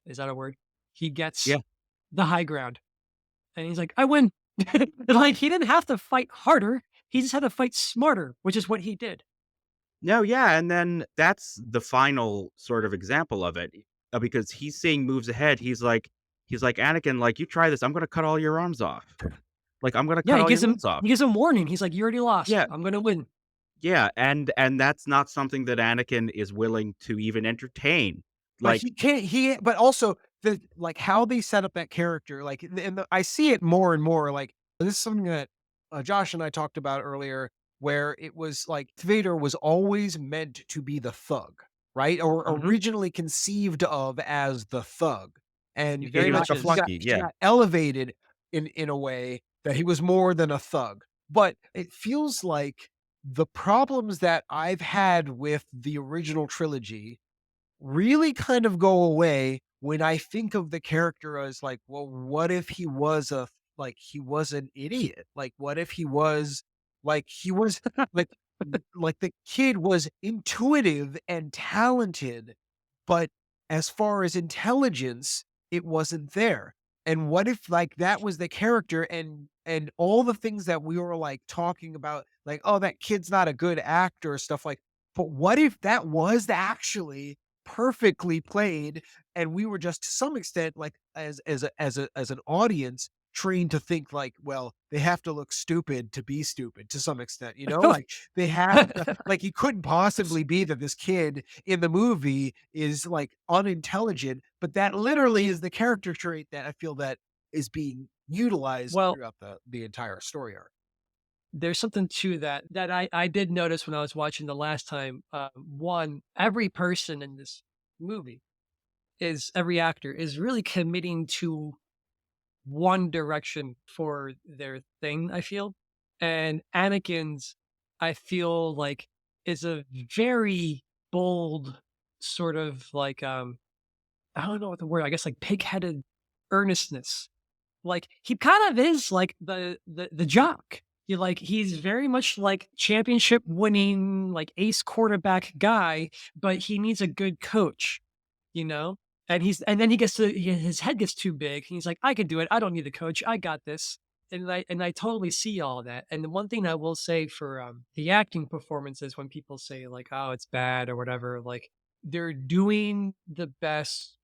is that a word? He gets Yeah. the high ground. And he's like, "I win." Like, he didn't have to fight harder. He just had to fight smarter, which is what he did. No, yeah, and then that's the final sort of example of it, because he's seeing moves ahead. He's like, "Anakin, like, you try this, I'm gonna cut all your arms off. Like, I'm gonna Yeah, cut all your limbs off." he gives him warning. He's like, "You already lost. Yeah, I'm gonna win." yeah, and that's not something that Anakin is willing to even entertain. But Like, he can't but also the like how they set up that character, like I see it more and more. Like this is something that Josh and I talked about earlier, where it was like Vader was always meant to be the thug, right? Or mhm, originally conceived of as the thug. He And yeah, very he was much like a is. flunky, he yeah. got elevated in a way that he was more than a thug. But it feels like the problems that I've had with the original trilogy really kind of go away when I think of the character as like, well, what if he was he was an idiot? Like, what if he was he was like, like the kid was intuitive and talented, but as far as intelligence, it wasn't there. And what if like that was the character and all the things that we were like talking about, like, oh, that kid's not a good actor, or stuff like, but what if that was actually perfectly played and we were just to some extent like as an audience trained to think like, well, they have to look stupid to be stupid to some extent, you know, like they have to, like he couldn't possibly be that this kid in the movie is like unintelligent, but that literally is the character trait that I feel that is being utilized Well, throughout the entire story arc. there's something to that I did notice when I was watching the last time. One, every person in this movie is every actor is really committing to one direction for their thing, I feel. And Anakin's, I feel like, is a very bold sort of like I don't know what the word, I guess like pig-headed earnestness. Like he kind of is like the jock. He's very much like championship winning, like ace quarterback guy, but he needs a good coach, you know? And then his head gets too big. He's like, I can do it. I don't need the coach. I got this. And I totally see all that. And the one thing I will say for the acting performances, when people say like, oh, it's bad or whatever, like they're doing the best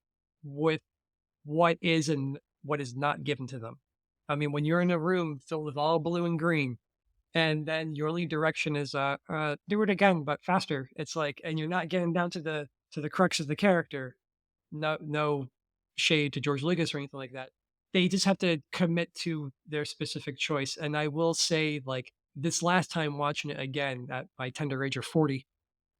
with what is and what is not given to them. I mean, when you're in a room filled with all blue and green, and then your lead direction is do it again but faster. It's like, and you're not getting down to the crux of the character. No shade to George Lucas or anything like that. They just have to commit to their specific choice. And I will say, like this last time watching it again at my tender age of 40,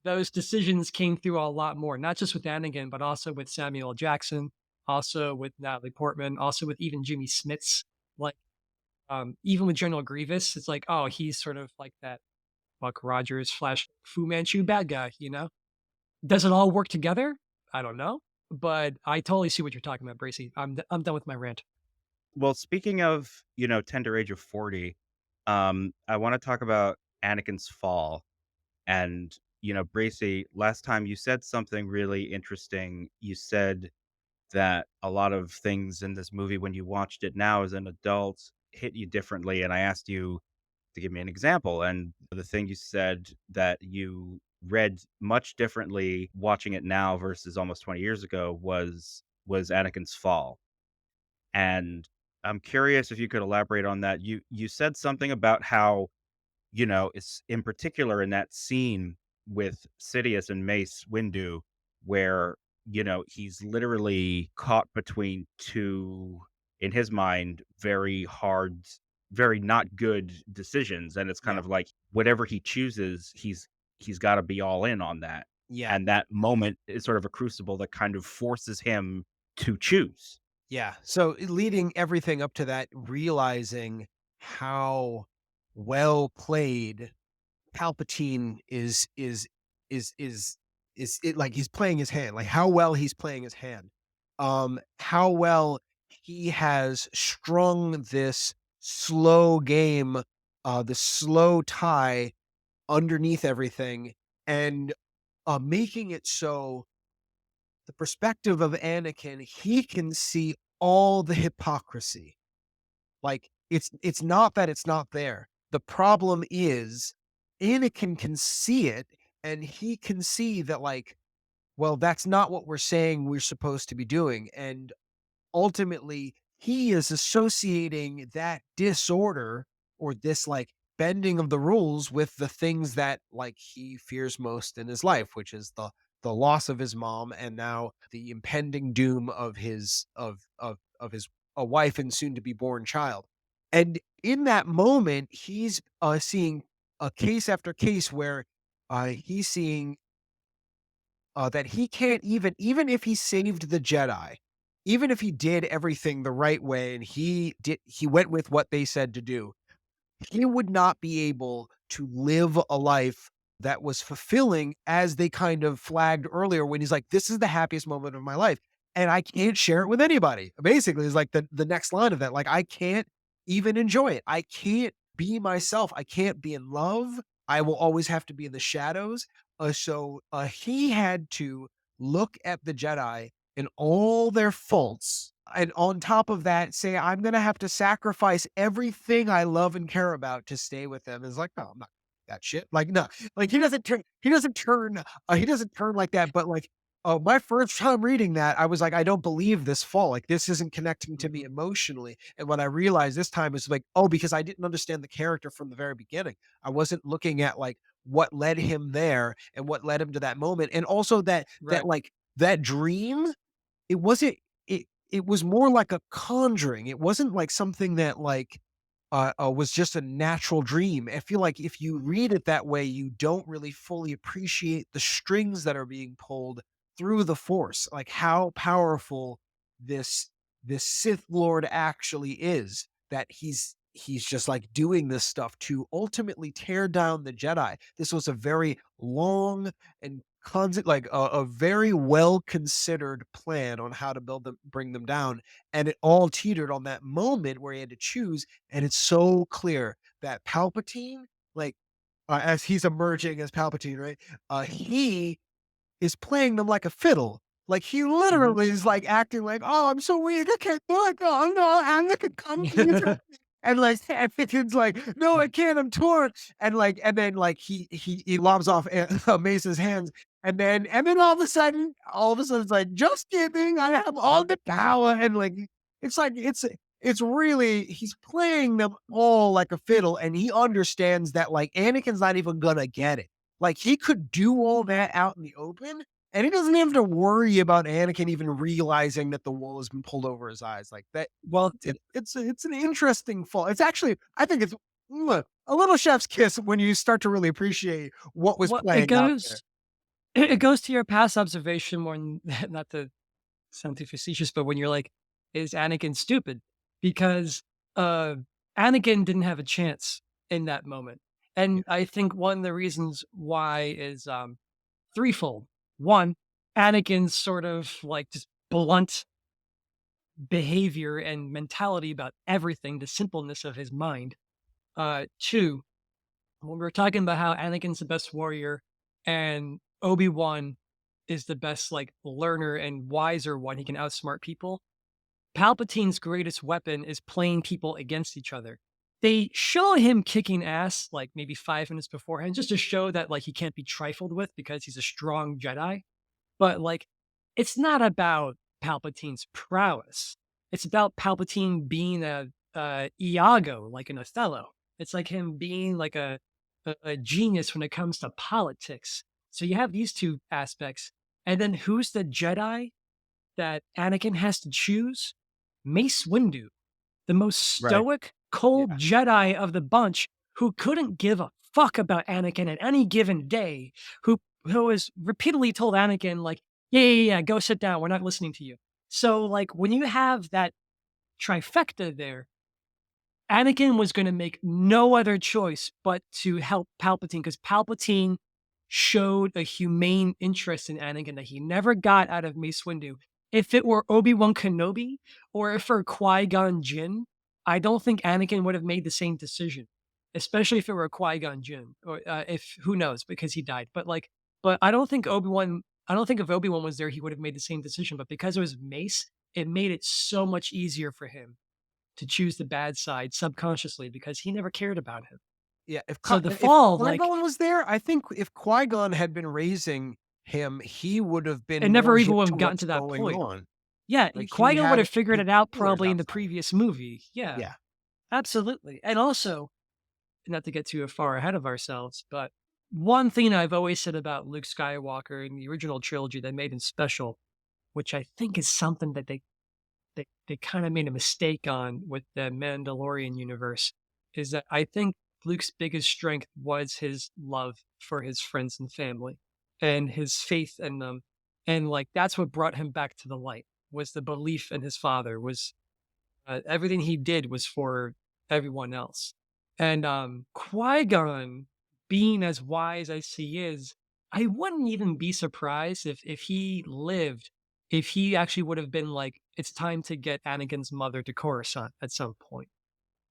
those decisions came through a lot more, not just with Anakin, but also with Samuel L. Jackson, also with Natalie Portman, also with even Jimmy Smits. Like, even with General Grievous, it's like, oh, he's sort of like that Buck Rogers slash Fu Manchu bad guy, you know? Does it all work together? I don't know, but I totally see what you're talking about, Bracy. I'm done with my rant. Well, speaking of, tender age of 40, I wanna talk about Anakin's fall. And, Bracy, last time you said something really interesting. You said that a lot of things in this movie, when you watched it now as an adult, hit you differently, and I asked you to give me an example, and the thing you said that you read much differently watching it now versus almost 20 years ago was Anakin's fall. And I'm curious if you could elaborate on that. You said something about how, it's in particular in that scene with Sidious and Mace Windu where, he's literally caught between two, in his mind, very hard, very not good decisions. And it's kind Yeah. of like whatever he chooses, he's got to be all in on that. Yeah. And that moment is sort of a crucible that kind of forces him to choose. Yeah. So leading everything up to that, realizing how well played Palpatine is it like he's playing his hand, like how well he's playing his hand. How well he has strung this slow game, the slow tie underneath everything and making it so the perspective of Anakin, he can see all the hypocrisy. Like it's not that it's not there. The problem is Anakin can see it and he can see that like, well, that's not what we're saying we're supposed to be doing. And ultimately he is associating that disorder or this like bending of the rules with the things that like he fears most in his life, which is the loss of his mom and now the impending doom of his a wife and soon to be born child. And in that moment he's seeing a case after case where he's seeing that he can't even if he saved the Jedi, even if he did everything the right way and he went with what they said to do, he would not be able to live a life that was fulfilling as they kind of flagged earlier when he's like, "This is the happiest moment of my life, and I can't share it with anybody." Basically, is like the next line of that. Like, I can't even enjoy it. I can't be myself. I can't be in love. I will always have to be in the shadows. So he had to look at the Jedi and all their faults and on top of that, say, "I'm gonna have to sacrifice everything I love and care about to stay with them." It's like, "No, I'm not that shit." Like, no, like he doesn't turn like that, but like, oh, my first time reading that, I was like, "I don't believe this fall. Like, this isn't connecting to me Mhm. emotionally." And what I realized this time is like, oh, because I didn't understand the character from the very beginning. I wasn't looking at like what led him there and what led him to that moment. And also Right. like that dream it wasn't it was more like a conjuring. It wasn't like something that like, was just a natural dream. I feel like if you read it that way, you don't really fully appreciate the strings that are being pulled through the Force, like how powerful this this Sith Lord actually is, that he's just like doing this stuff to ultimately tear down the Jedi. This was a very long and like a very well considered plan on how to build them, bring them down, and it all teetered on that moment where he had to choose. And it's so clear that Palpatine, like as he's emerging as Palpatine, right? He is playing them like a fiddle. Like he Mhm. literally is like acting like, "Oh, I'm so weak, I can't do it. Oh no, I'm not gonna come to you." And like it's like, "No, I can't, I'm torn." And then like he lobs off Mace's hands. And then all of a sudden it's like, "Just kidding, I have all the power." And like it's like it's really he's playing them all like a fiddle, and he understands that like Anakin's not even gonna get it. Like, he could do all that out in the open, and he doesn't have to worry about Anakin even realizing that the wool has been pulled over his eyes like that. Well, It's an interesting fall. It's actually I think it's a little chef's kiss when you start to really appreciate what was well, it playing out goes there. it goes to your past observation when not to sound too facetious, but when you're like, is Anakin stupid? Because uh Anakin didn't have a chance in that moment. Yeah. And I think one of the reasons why is threefold. One, Anakin's sort of like just blunt behavior and mentality about everything, the simpleness of his mind. Two, when we are talking about how Anakin's the best warrior and Obi-Wan is the best like learner and wiser one, he can outsmart people. Palpatine's greatest weapon is playing people against each other. They show him kicking ass like maybe 5 minutes beforehand, just to show that like he can't be trifled with because he's a strong Jedi. But like, it's not about Palpatine's prowess. It's about Palpatine being a Iago, like an Othello. It's like him being like a genius when it comes to politics. So you have these two aspects, and then who's the Jedi that Anakin has to choose? Mace Windu, the most Right. stoic, cold Yeah. Jedi of the bunch who couldn't give a fuck about Anakin at any given day, who has repeatedly told Anakin, like, yeah, go sit down. We're not listening to you. So, like, when you have that trifecta there, Anakin was going to make no other choice but to help Palpatine because Palpatine showed a humane interest in Anakin that he never got out of Mace Windu. If it were Obi-Wan Kenobi or if it were Qui-Gon Jinn, I don't think Anakin would have made the same decision, especially if it were Qui-Gon Jinn or if who knows because he died. But I don't think I don't think if Obi-Wan was there, he would have made the same decision. But because it was Mace, it made it so much easier for him to choose the bad side subconsciously because he never cared about him. Yeah, So the if fall, like, Qui-Gon was there, I think if Qui-Gon had been raising him, he would have been it more never even hip would to have gotten what's to that going point. on. Yeah, Like, he Qui-Gon would had have figured his it out feelers probably in the outside of it. previous movie. Yeah, Yeah. absolutely. And also, not to get too far ahead of ourselves, but one thing I've always said about Luke Skywalker in the original trilogy that made him special, which I think is something that they kind of made a mistake on with the Mandalorian universe, is that I think Luke's biggest strength was his love for his friends and family and his faith in them. And like that's what brought him back to the light was the belief in his father, was everything he did was for everyone else. And Qui-Gon, being as wise as he is, I wouldn't even be surprised if he lived, if he actually would have been like, it's time to get Anakin's mother to Coruscant at some point.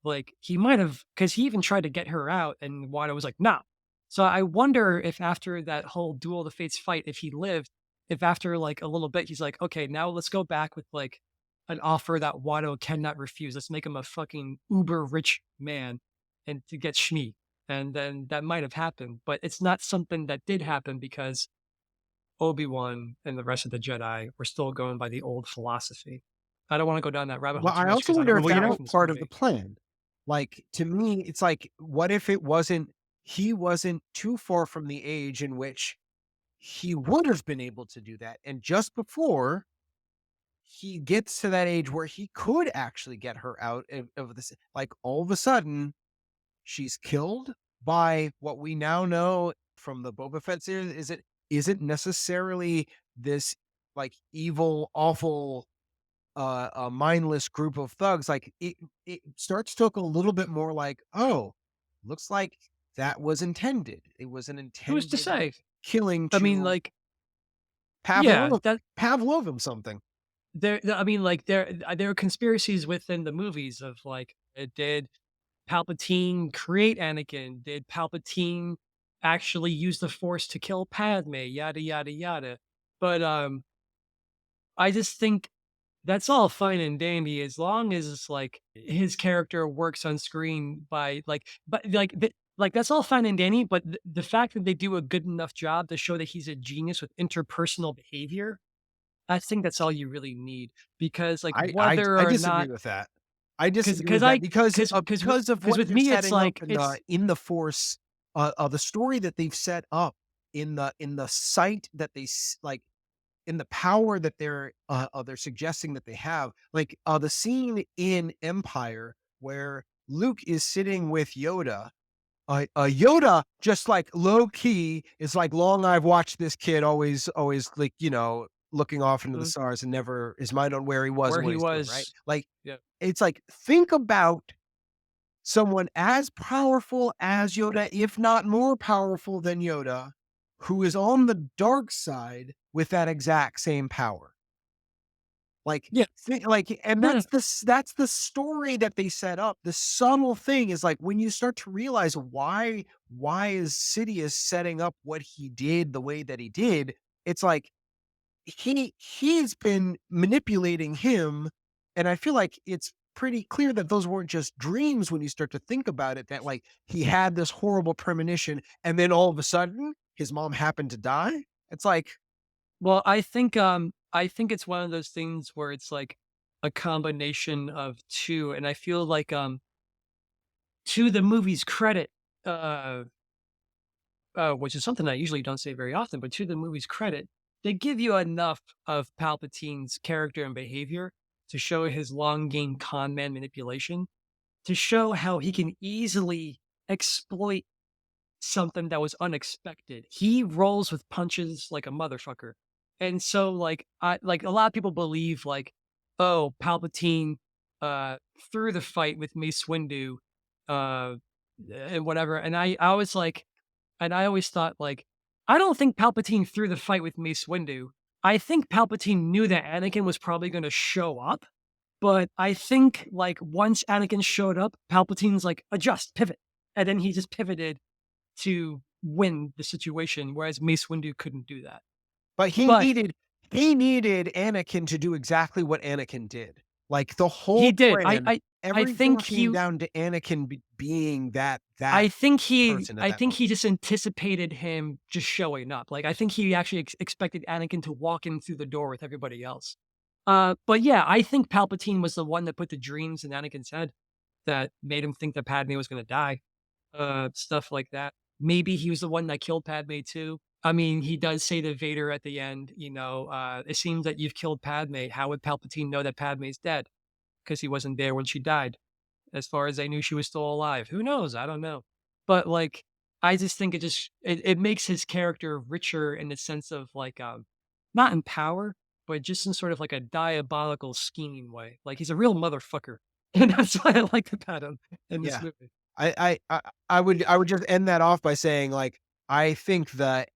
Like he might have, because he even tried to get her out, and Watto was like, "Nah." So I wonder if after that whole Duel of the Fates fight, if he lived, if after like a little bit, he's like, "Okay, now let's go back with like an offer that Watto cannot refuse. Let's make him a fucking uber rich man, and to get Shmi." And then that might have happened, but it's not something that did happen because Obi-Wan and the rest of the Jedi were still going by the old philosophy. I don't want to go down that rabbit hole Well, too I much also because I don't wonder want if to get that away was from this part of the movie. plan. Like, to me, it's like, what if it wasn't he wasn't too far from the age in which he would have been able to do that, and just before he gets to that age where he could actually get her out of this, like, all of a sudden, she's killed by what we now know from the Boba Fett series isn't necessarily this, like, evil, awful, a mindless group of thugs. Like, it starts to look a little bit more like, oh, looks like that was intended. It was an Who's to intended say? killing I mean, to like, yeah, that Pavlov him something. I mean, like, there are conspiracies within the movies of like, did Palpatine create Anakin? Did Palpatine actually use the Force to kill Padme? Yada yada yada. But I just think that's all fine and dandy as long as it's like his character works on screen by like, but like that's all fine and dandy. But the fact that they do a good enough job to show that he's a genius with interpersonal behavior, I think that's all you really need because like whether I or disagree not, with that. I disagree because with that I because of because what with they're me it's setting up like it's in the Force, the story that they've set up in the sight that like in the power that they're suggesting that they have. Like, the scene in Empire where Luke is sitting with Yoda, Yoda just like low key is like, long I've watched this kid always like, looking off into the Mhm. stars and never his mind on where he was Where and what he he's doing, right? was. Like, Yeah. it's like, think about someone as powerful as Yoda, if not more powerful than Yoda, who is on the dark side with that exact same power. Like, Yeah. and No, no. that's the story that they set up. The subtle thing is like when you start to realize why is Sidious setting up what he did the way that he did, it's like he's been manipulating him, and I feel like it's pretty clear that those weren't just dreams when you start to think about it, that like he had this horrible premonition and then all of a sudden his mom happened to die. It's like, Well, I think it's one of those things where it's like a combination of two, and I feel like to the movie's credit, uh which is something I usually don't say very often, but to the movie's credit, they give you enough of Palpatine's character and behavior to show his long game con man manipulation, to show how he can easily exploit something that was unexpected. He rolls with punches like a motherfucker. And so like a lot of people believe like, oh, Palpatine through the fight with Mace Windu uh and whatever. And I always thought like I don't think Palpatine threw the fight with Mace Windu. I think Palpatine knew that Anakin was probably going to show up, but I think like once Anakin showed up, Palpatine's like adjust, pivot. And then he just pivoted to win the situation, whereas Mace Windu couldn't do that. but But he needed Anakin to do exactly what Anakin did. Like the he whole did. plan, I everything think came he down to Anakin being that person at I that think moment. he just anticipated him just showing up. Like I think he actually expected Anakin to walk in through the door with everybody else. But yeah, I think Palpatine was the one that put the dreams in Anakin's head that made him think that Padme was going to die. Stuff like that. Maybe he was the one that killed Padme too. I mean, he does say to Vader at the end, it seems that you've killed Padme. How would Palpatine know that Padme's dead? Because he wasn't there when she died. As far as I knew she was still alive. Who knows? I don't know. But like, I just think it makes his character richer in the sense of like not in power, but just in sort of like a diabolical scheming way. Like he's a real motherfucker. And that's why I like about him in this Yeah. movie. I would just end that off by saying, like, I think that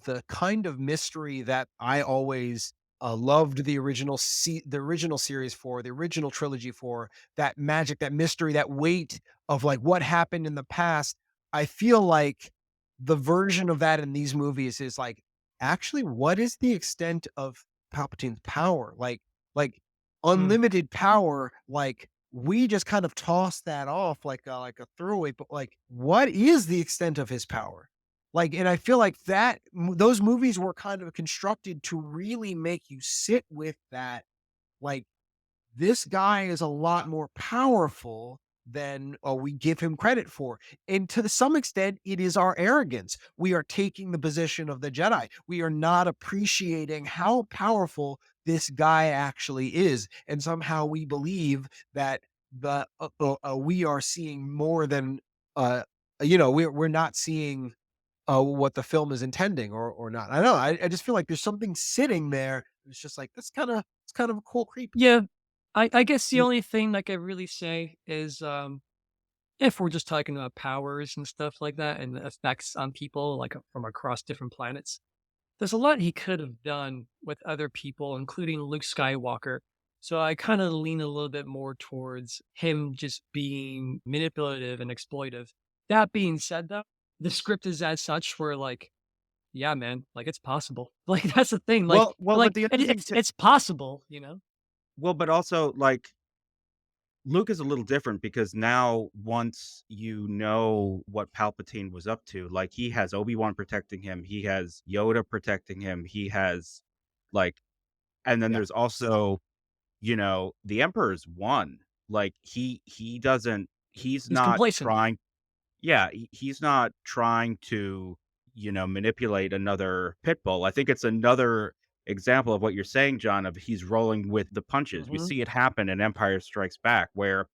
the kind of mystery that I always, loved the original series for, the original trilogy for, that magic, that mystery, that weight of, like, what happened in the past, I feel like the version of that in these movies is, like, actually, what is the extent of Palpatine's power? Like, Mm. unlimited power, like, we just kind of toss that off like a throwaway, but like, what is the extent of his power? Like, and I feel like those movies were kind of constructed to really make you sit with that. Like, this guy is a lot more powerful than we give him credit for. And to some extent, it is our arrogance. We are taking the position of the Jedi. We are not appreciating how powerful this guy actually is. And somehow we believe that we are seeing more than, we're not seeing what the film is intending or not. I don't know. I just feel like there's something sitting there. It's just like, it's kind of a cool creep. Yeah. I guess the only thing I could really say is if we're just talking about powers and stuff like that and the effects on people like from across different planets, there's a lot he could have done with other people, including Luke Skywalker. So I kind of lean a little bit more towards him just being manipulative and exploitive. That being said, though, the script is as such where like, yeah, man, like it's possible. Like that's the thing. But the other thing to It's possible, you know. Well, but also, like, Luke is a little different because now once you know what Palpatine was up to, like, he has Obi-Wan protecting him, he has Yoda protecting him, he has, like, and then yeah. there's also, the Emperor's won. Like, he's He's not complacent. trying. Yeah, he's not trying to, manipulate another pit bull. I think it's another example of what you're saying, John, of he's rolling with the punches. We Hmm. see it happen in Empire Strikes Back, where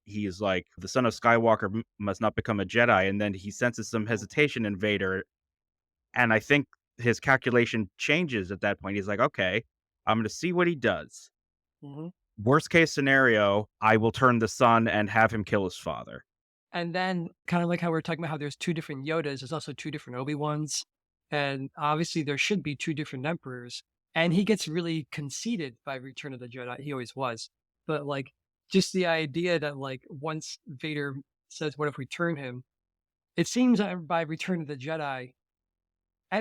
he's like, the son of Skywalker must not become a Jedi, and then he senses some Mhm, hesitation in Vader, and I think his calculation changes at that point. He's like, okay, I'm going to see what he does. mhm. Worst case scenario, I will turn the son and have him kill his father. And then kind of like how we are talking about how there's two different Yodas, there's also two different Obi-Wans. And obviously there should be two different emperors. And he gets really conceited by Return of the Jedi. He always was. But like just the idea that like once Vader says, what if we turn him? It seems that by Return of the Jedi,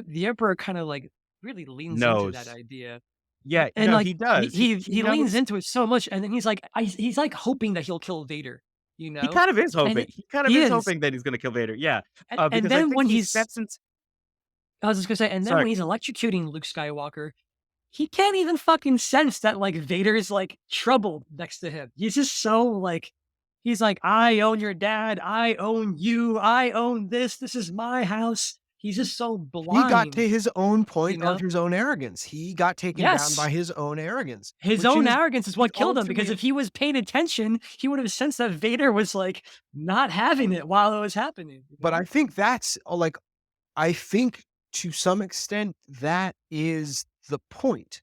the Emperor kind of like really leans into that Knows. idea. Yeah, And no, like he does. He he leans knows. into it so much, and then he's like, he's like hoping that he'll kill Vader, you He know? kind of is And hoping. it, He kind of he is is. hoping that he's gonna kill Vader, yeah, And because I then think when he he's senses. I was just gonna say, and then Sorry. when he's electrocuting Luke Skywalker, he can't even fucking sense that like Vader is like troubled next to him. He's just so like he's like, I own your dad, I own you, I own this, this is my house. He's just so he got blind, to his own you point of know? his own arrogance. He got taken down by Yes. his own arrogance, His which own is arrogance is the what killed him because ultimate. if he was paying attention, he would have sensed that Vader was like not having it while it was happening, you But know? I think that's, like, I think to some extent that is the point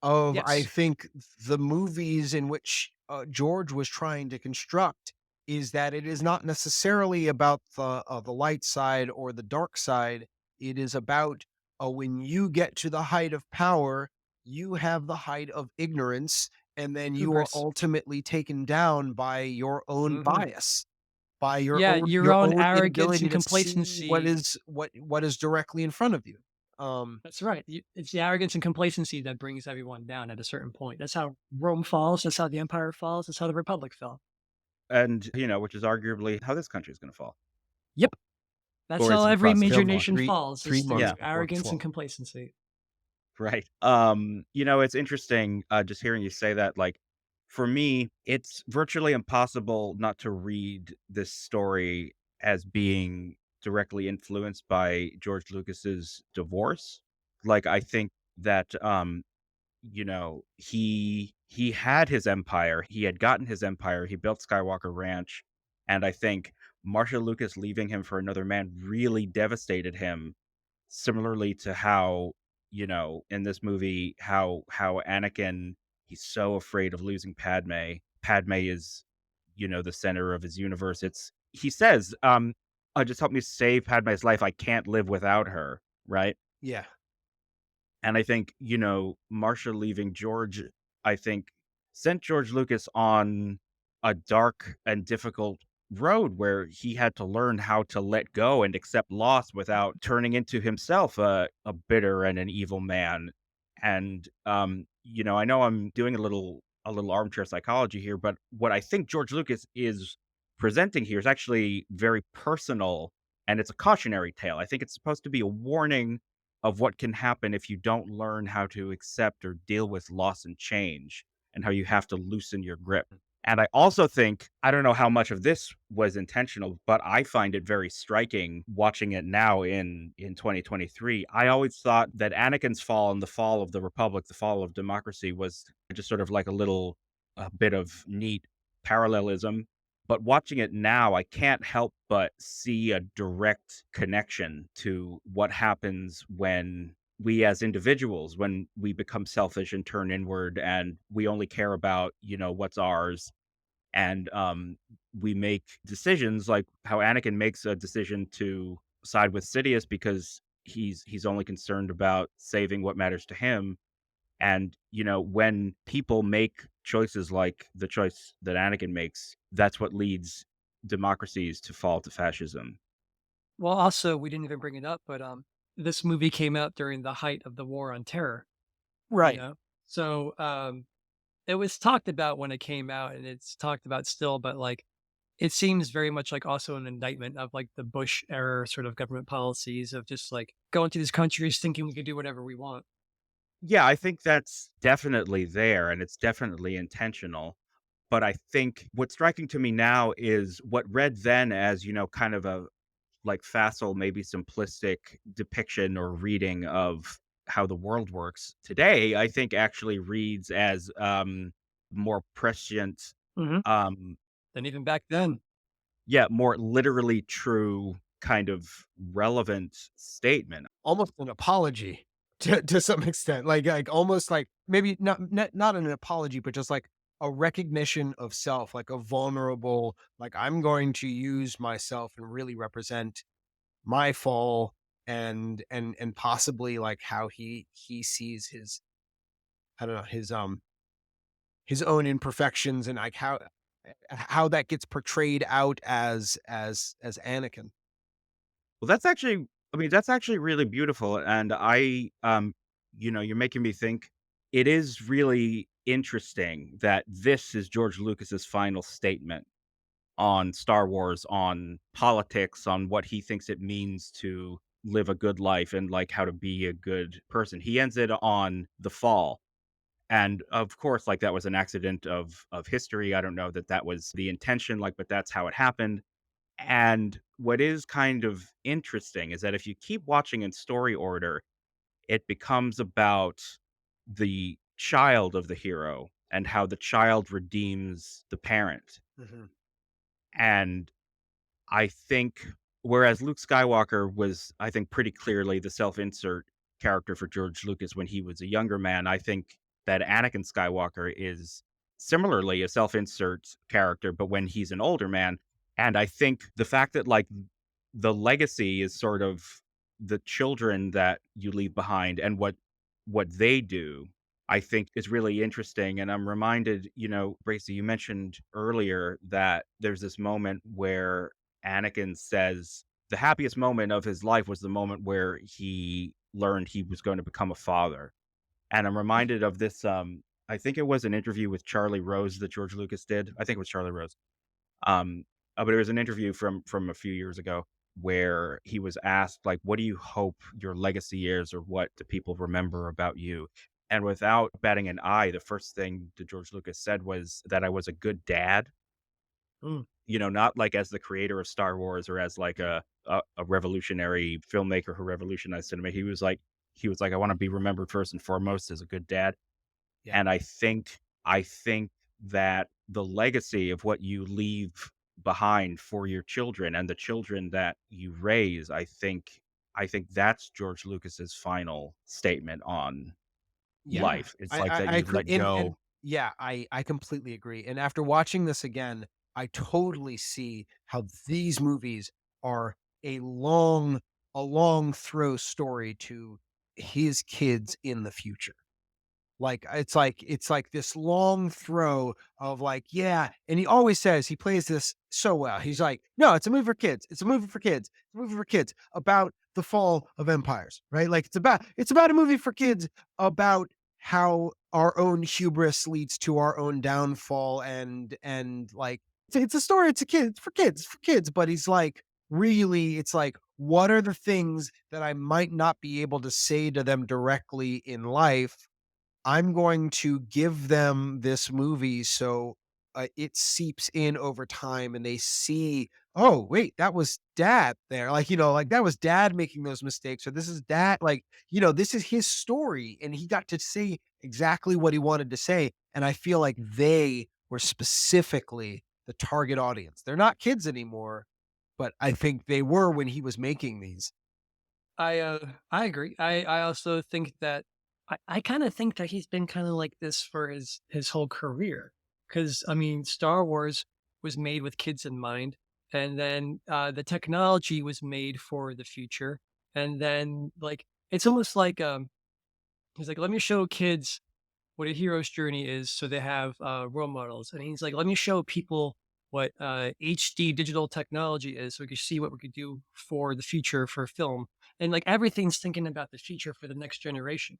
of, I Yes. think, the movies in which, George was trying to construct, is that it is not necessarily about the light side or the dark side. It is about, when you get to the height of power, you have the height of ignorance, and then you are Hubris. ultimately taken down by your own Mhm. bias, by your Yeah, own your own arrogance inability and to see complacency. what is directly in front of you. Um, That's right. It's the arrogance and complacency that brings everyone down at a certain point. That's how Rome falls. That's how the empire falls. That's how the republic fell. And, which is arguably how this country is gonna fall. Yep. That's Or how is in the every process major of still falling. nation three falls three is months Yeah, through before it's arrogance and fall. complacency. right. It's interesting, just hearing you say that, like, for me, it's virtually impossible not to read this story as being directly influenced by George Lucas's divorce. Like, I think that, he had his empire, he had gotten his empire, he built Skywalker Ranch, and I think Marcia Lucas leaving him for another man really devastated him, similarly to how, in this movie, how Anakin, he's so afraid of losing Padme. Padme is, the center of his universe. It's he says, just help me save Padme's life. I can't live without her, right? Yeah. And I think, Marsha leaving George, I think, sent George Lucas on a dark and difficult road where he had to learn how to let go and accept loss without turning into himself a bitter and an evil man. And I know I'm doing a little armchair psychology here, but what I think George Lucas is presenting here is actually very personal, and it's a cautionary tale. I think it's supposed to be a warning of what can happen if you don't learn how to accept or deal with loss and change, and how you have to loosen your grip. And I also think, I don't know how much of this was intentional, but I find it very striking watching it now in 2023. I always thought that Anakin's fall and the fall of the Republic, the fall of democracy, was just sort of like a bit of neat parallelism. But watching it now, I can't help but see a direct connection to what happens when we as individuals, when we become selfish and turn inward and we only care about, what's ours. And we make decisions like how Anakin makes a decision to side with Sidious because he's only concerned about saving what matters to him. And, when people make choices like the choice that Anakin makes, that's what leads democracies to fall to fascism. Well, also, we didn't even bring it up, but this movie came out during the height of the war on terror, you Right. know? So it was talked about when it came out and it's talked about still, but like it seems very much like also an indictment of like the Bush era sort of government policies of just like going to these countries thinking we can do whatever we want. Yeah, I think that's definitely there and it's definitely intentional. But I think what's striking to me now is what read then as, kind of a like facile, maybe simplistic depiction or reading of how the world works today, I think actually reads as more prescient Mhm. Um, And even back then. yeah, more literally true kind of relevant statement. Almost an apology to some extent, like almost like maybe not an apology, but just like a recognition of self, like a vulnerable, like I'm going to use myself and really represent my fall and possibly like how he sees his, I don't know, his own imperfections and like how that gets portrayed out as Anakin. Well, that's actually I mean, that's actually really beautiful, and you're making me think it is really interesting that this is George Lucas's final statement on Star Wars, on politics, on what he thinks it means to live a good life and, like, how to be a good person. He ends it on the fall, and, of course, like, that was an accident of history. I don't know that that was the intention, like, but that's how it happened. And what is kind of interesting is that if you keep watching in story order, it becomes about the child of the hero and how the child redeems the parent. Mhm. And I think whereas Luke Skywalker was, I think, pretty clearly the self-insert character for George Lucas when he was a younger man, I think that Anakin Skywalker is similarly a self-insert character, but when he's an older man. And I think the fact that, like, the legacy is sort of the children that you leave behind and what they do, I think is really interesting. And I'm reminded, Bracy, you mentioned earlier that there's this moment where Anakin says the happiest moment of his life was the moment where he learned he was going to become a father. And I'm reminded of this, I think it was an interview with Charlie Rose that George Lucas did. I think it was Charlie Rose. Um, but it was an interview from a few years ago where he was asked, like, "What do you hope your legacy is, or what do people remember about you?" And without batting an eye, the first thing that George Lucas said was that I was a good dad. Mm. Not like as the creator of Star Wars or as like a revolutionary filmmaker who revolutionized cinema. He was like, "I want to be remembered first and foremost as a good dad." Yeah. And I think that the legacy of what you leave behind for your children and the children that you raise, I think that's George Lucas's final statement on Yeah. life. It's like that I you agree, let and go. yeah, I completely agree, and after watching this again, I totally see how these movies are a long a long throw story to his kids in the future. Like it's like this long throw of like, yeah, and he always says he plays this so well. He's like, "No, it's a movie for kids. It's a movie for kids. It's a movie for kids about the fall of empires." Right? Like it's about a movie for kids about how our own hubris leads to our own downfall and like it's a story, it's a kid, it's for kids, it's for kids, but he's like really it's like what are the things that I might not be able to say to them directly in life. I'm going to give them this movie so it seeps in over time and they see, oh, wait, that was dad there. Like, like that was dad making those mistakes, or this is dad, like, this is his story. And he got to say exactly what he wanted to say. And I feel like they were specifically the target audience. They're not kids anymore, but I think they were when he was making these. I agree. I also think that I kind of think that he's been kind of like this for his whole career. Because I mean, Star Wars was made with kids in mind, and then the technology was made for the future, and then like it's almost like he's like, let me show kids what a hero's journey is, so they have role models, and he's like, let me show people what HD digital technology is, so we can see what we could do for the future for film, and like everything's thinking about the future for the next generation.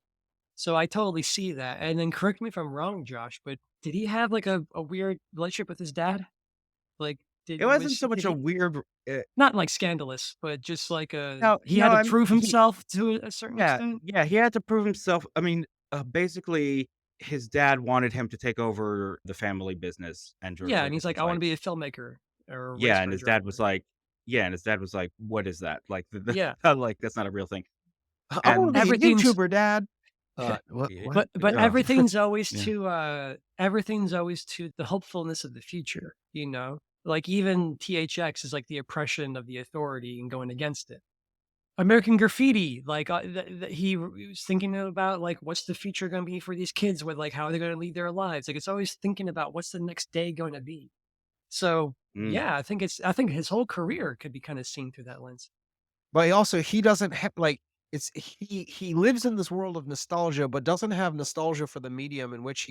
So I totally see that. And then correct me if I'm wrong, Josh, but did he have like a weird relationship with his dad? Like, It wasn't so much did a he weird not like scandalous, but just like no, he no, had to I mean, prove he himself to a certain yeah, extent? yeah, he had to prove himself. I mean, basically, his dad wanted him to take over the family business, and George Yeah, and he's Lucas like, was I want to like, be a filmmaker or a race "Yeah," car driver. and his dad was like, "What is that?" Like, Yeah. like, "That's not a real thing." I want And to be a Everything's YouTuber, dad. What? Yeah. What? But Oh, yeah. everything's always to the hopefulness of the future, you know? Like even THX is like the oppression of the authority and going against it. American Graffiti, like he was thinking about like what's the future going to be for these kids with like how are they going to lead their lives? Like it's always thinking about what's the next day going to be. So Mm. yeah, I think his whole career could be kind of seen through that lens. But he doesn't have like he lives in this world of nostalgia, but doesn't have nostalgia for the medium in which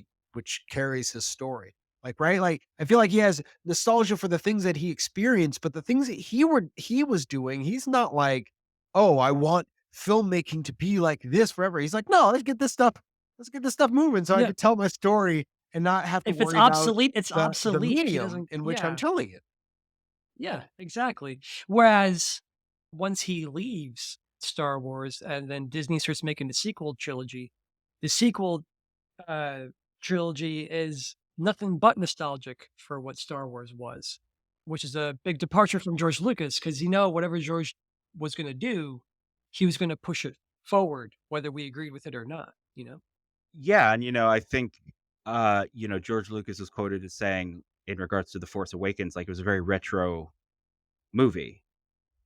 carries his story. Like, right? Like, I feel like he has nostalgia for the things that he experienced, but the things that he was doing, he's not like, oh, I want filmmaking to be like this forever. He's like, no, let's get this stuff moving so I Yeah, can tell my story and not have to if it's worry about obsolete, it's the obsolete. He medium doesn't. in which I'm Yeah, telling it. yeah, exactly. Whereas once he leaves Star Wars and then Disney starts making the sequel uh, trilogy is nothing but nostalgic for what Star Wars was, which is a big departure from George Lucas because whatever George was going to do, he was going to push it forward, whether we agreed with it or not. You know? Yeah, and, I think, George Lucas is quoted as saying in regards to The Force Awakens, like, it was a very retro movie,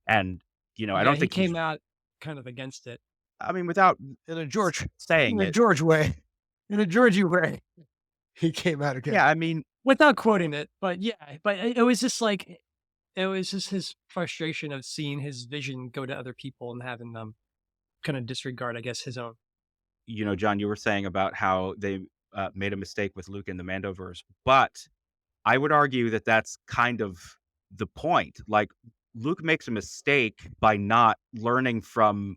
and, I Yeah, don't he think he's came out kind of against it I mean, without In a s George in saying a it. George way. In a Georgie way. He came out again. Yeah, I mean, without quoting it, but yeah, but it was just like it was just his frustration of seeing his vision go to other people and having them kind of disregard, I guess, his own. John, you were saying about how they, made a mistake with Luke in the Mandoverse, but I would argue that that's kind of the point. Like, Luke makes a mistake by not learning from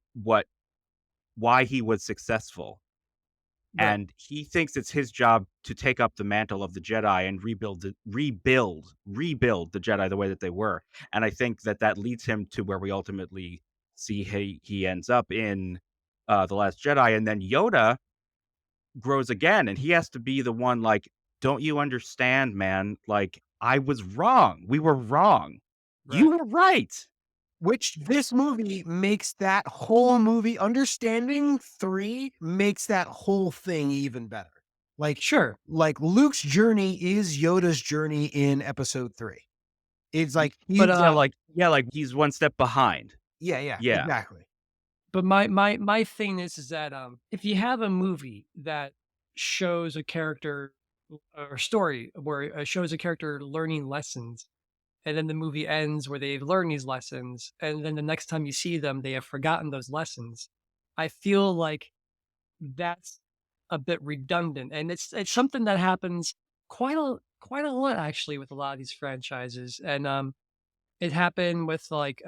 why he was successful, Right. and he thinks it's his job to take up the mantle of the Jedi and rebuild the Jedi the way that they were, and I think that that leads him to where we ultimately see he ends up in, The Last Jedi, and then Yoda grows again, and he has to be the one like, "Don't you understand, man? Like, I was wrong. We were wrong. You Right. were right." Which this movie makes that whole movie understanding 3 makes that whole thing even better. Like Sure. like Luke's journey is Yoda's journey in episode 3. It's Y like But yeah, like he's one step behind. yeah, Yeah. exactly. but my thing is that if you have a movie that shows a character or story where it shows a character learning lessons and then the movie ends where they've learned these lessons and then the next time you see them they have forgotten those lessons, I feel like that's a bit redundant and it's something that happens quite a lot actually with a lot of these franchises and it happened with like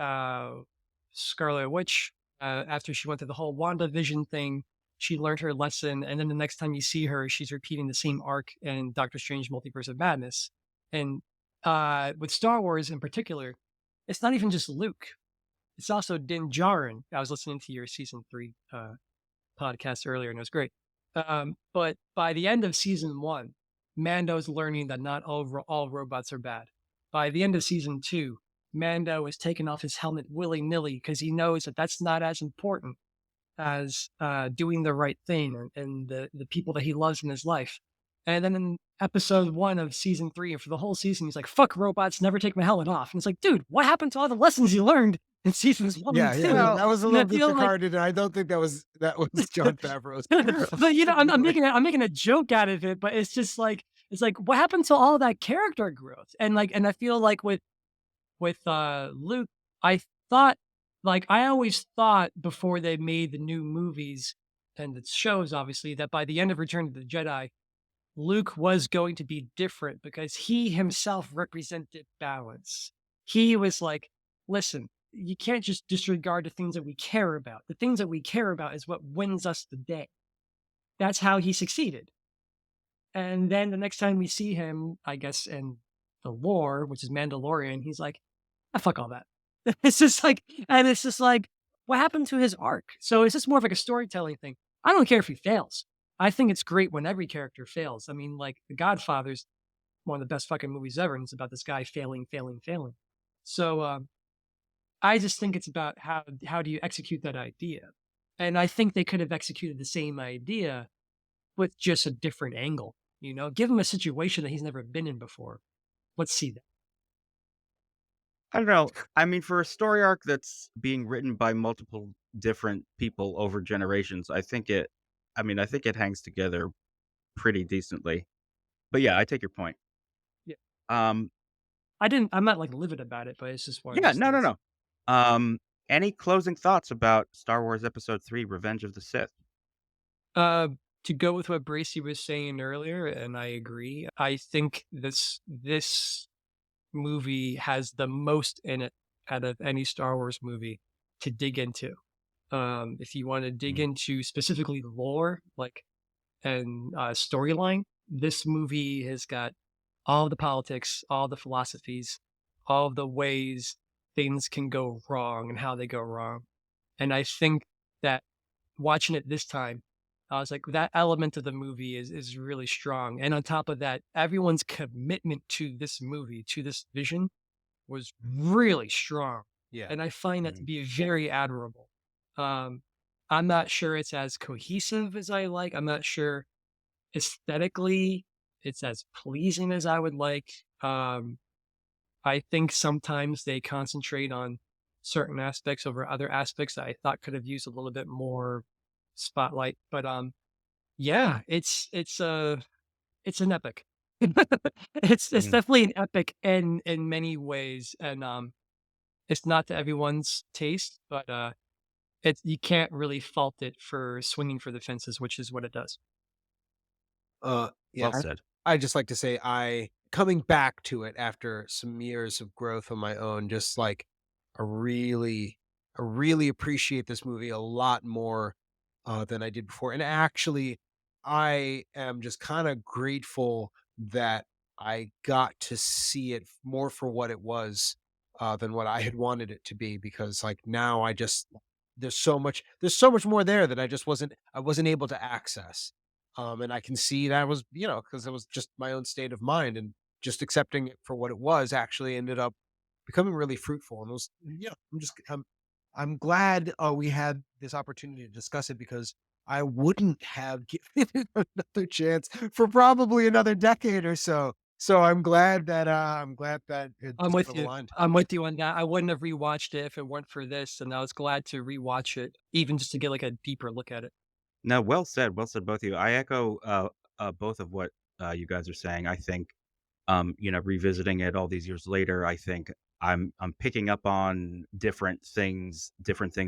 Scarlet Witch. After she went through the whole WandaVision thing, she learned her lesson, and then the next time you see her, she's repeating the same arc in Doctor Strange: Multiverse of Madness. And with Star Wars in particular, it's not even just Luke; it's also Din Djarin. I was listening to your season 3 podcast earlier, and it was great. But by the end of season 1, Mando's learning that not all robots are bad. By the end of season 2, Mando is taking off his helmet willy nilly because he knows that that's not as important as doing the right thing and the people that he loves in his life. And then in episode 1 of season 3, and for the whole season, he's like, fuck robots, never take my helmet off. And it's like, dude, what happened to all the lessons you learned in seasons 1 and Yeah, 2? Well, that was a And I little feel like disregarded, and I don't think that was Jon Favreau's. but I'm making a joke out of it, but it's like what happened to all that character growth? And I feel like with Luke, I thought I always thought before they made the new movies and the shows, obviously, that by the end of Return of the Jedi, Luke was going to be different because he himself represented balance. He was like, listen, you can't just disregard the things that we care about. The things that we care about is what wins us the day. That's how he succeeded. And then the next time we see him, I guess in the lore, which is Mandalorian, he's like, ah, fuck all that. It's just like, what happened to his arc? So it's just more of like a storytelling thing. I don't care if he fails. I think it's great when every character fails. I mean, like The Godfather's one of the best fucking movies ever, and it's about this guy failing, failing, failing. So I just think it's about how do you execute that idea. And I think they could have executed the same idea with just a different angle. Give him a situation that he's never been in before. Let's see that. I don't know. I mean, for a story arc that's being written by multiple different people over generations, I think it hangs together pretty decently. But yeah, I take your point. Yeah. Um, I'm not like livid about it, but it's just one of yeah, those no, no, things. no. Um, any closing thoughts about Star Wars Episode 3: Revenge of the Sith? Uh, to go with what Bracy was saying earlier, and I agree. I think this movie has the most in it out of any Star Wars movie to dig into. If you want to dig Mhm, into specifically lore, like and storyline, this movie has got all the politics, all the philosophies, all the ways things can go wrong and how they go wrong. And I think that watching it this time, I was like, that element of the movie is really strong. And on top of that, everyone's commitment to this movie, to this vision, was really strong. Yeah. And I find that to mhm, be very admirable. Um, I'm not sure it's as cohesive as I like. I'm not sure aesthetically it's as pleasing as I would like. I think sometimes they concentrate on certain aspects over other aspects that I thought could have used a little bit more spotlight. But yeah, it's an epic. It's mhm. definitely an epic in many ways, and it's not to everyone's taste, but you can't really fault it for swinging for the fences, which is what it does. Yeah, Well said. I just like to say I coming back to it after some years of growth on my own, just like I really, I really appreciate this movie a lot more than I did before. And actually, I am just kind of grateful that I got to see it more for what it was than what I had wanted it to be. Because like now, I just there's so much more there that I wasn't able to access. And I can see that was, because it was just my own state of mind and just accepting it for what it was actually ended up becoming really fruitful. And it was, I'm glad we had this opportunity to discuss it because I wouldn't have given it another chance for probably another decade or so. So I'm glad that it I'm just with sort of you. aligned. I'm with you on that. I wouldn't have rewatched it if it weren't for this, and I was glad to rewatch it, even just to get like a deeper look at it. No, well said, both of you. I echo, both of what, you guys are saying. I think, revisiting it all these years later, I think I'm picking up on different things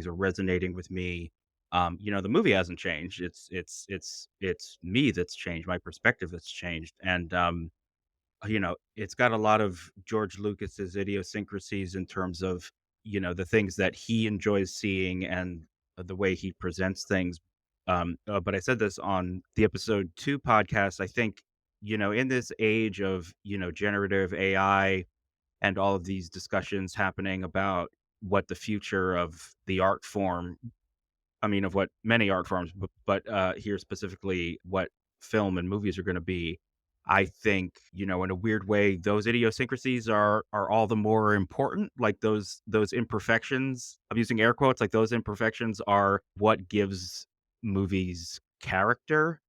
are resonating with me. The movie hasn't changed. It's me that's changed, my perspective that's changed, and, it's got a lot of George Lucas's idiosyncrasies in terms of, the things that he enjoys seeing and the way he presents things. But I said this on the episode 2 podcast. I think, in this age of, generative AI and all of these discussions happening about what the future of the art form, of what many art forms, but here specifically what film and movies are gonna be. I think, in a weird way, those idiosyncrasies are all the more important. Like those imperfections, I'm using air quotes, like those imperfections are what gives movies character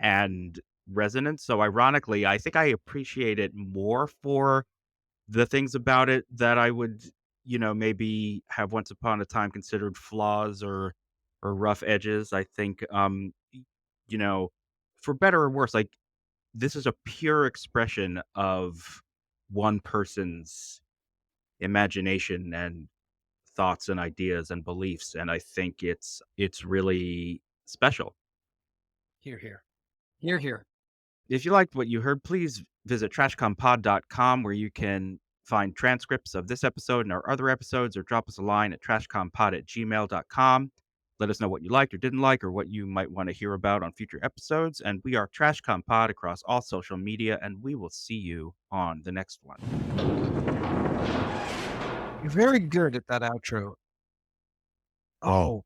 and resonance. So ironically, I think I appreciate it more for the things about it that I would, maybe have once upon a time considered flaws or rough edges. I think, you know, for better or worse, like this is a pure expression of one person's imagination and thoughts and ideas and beliefs, and I think it's really special. Here, here. Here, here. If you liked what you heard, please visit trashcompod.com where you can find transcripts of this episode and our other episodes, or drop us a line at trashcompod@gmail.com. Let us know what you liked or didn't like, or what you might want to hear about on future episodes. And we are Trashcompod across all social media, and we will see you on the next one. You're very good at that outro. Oh,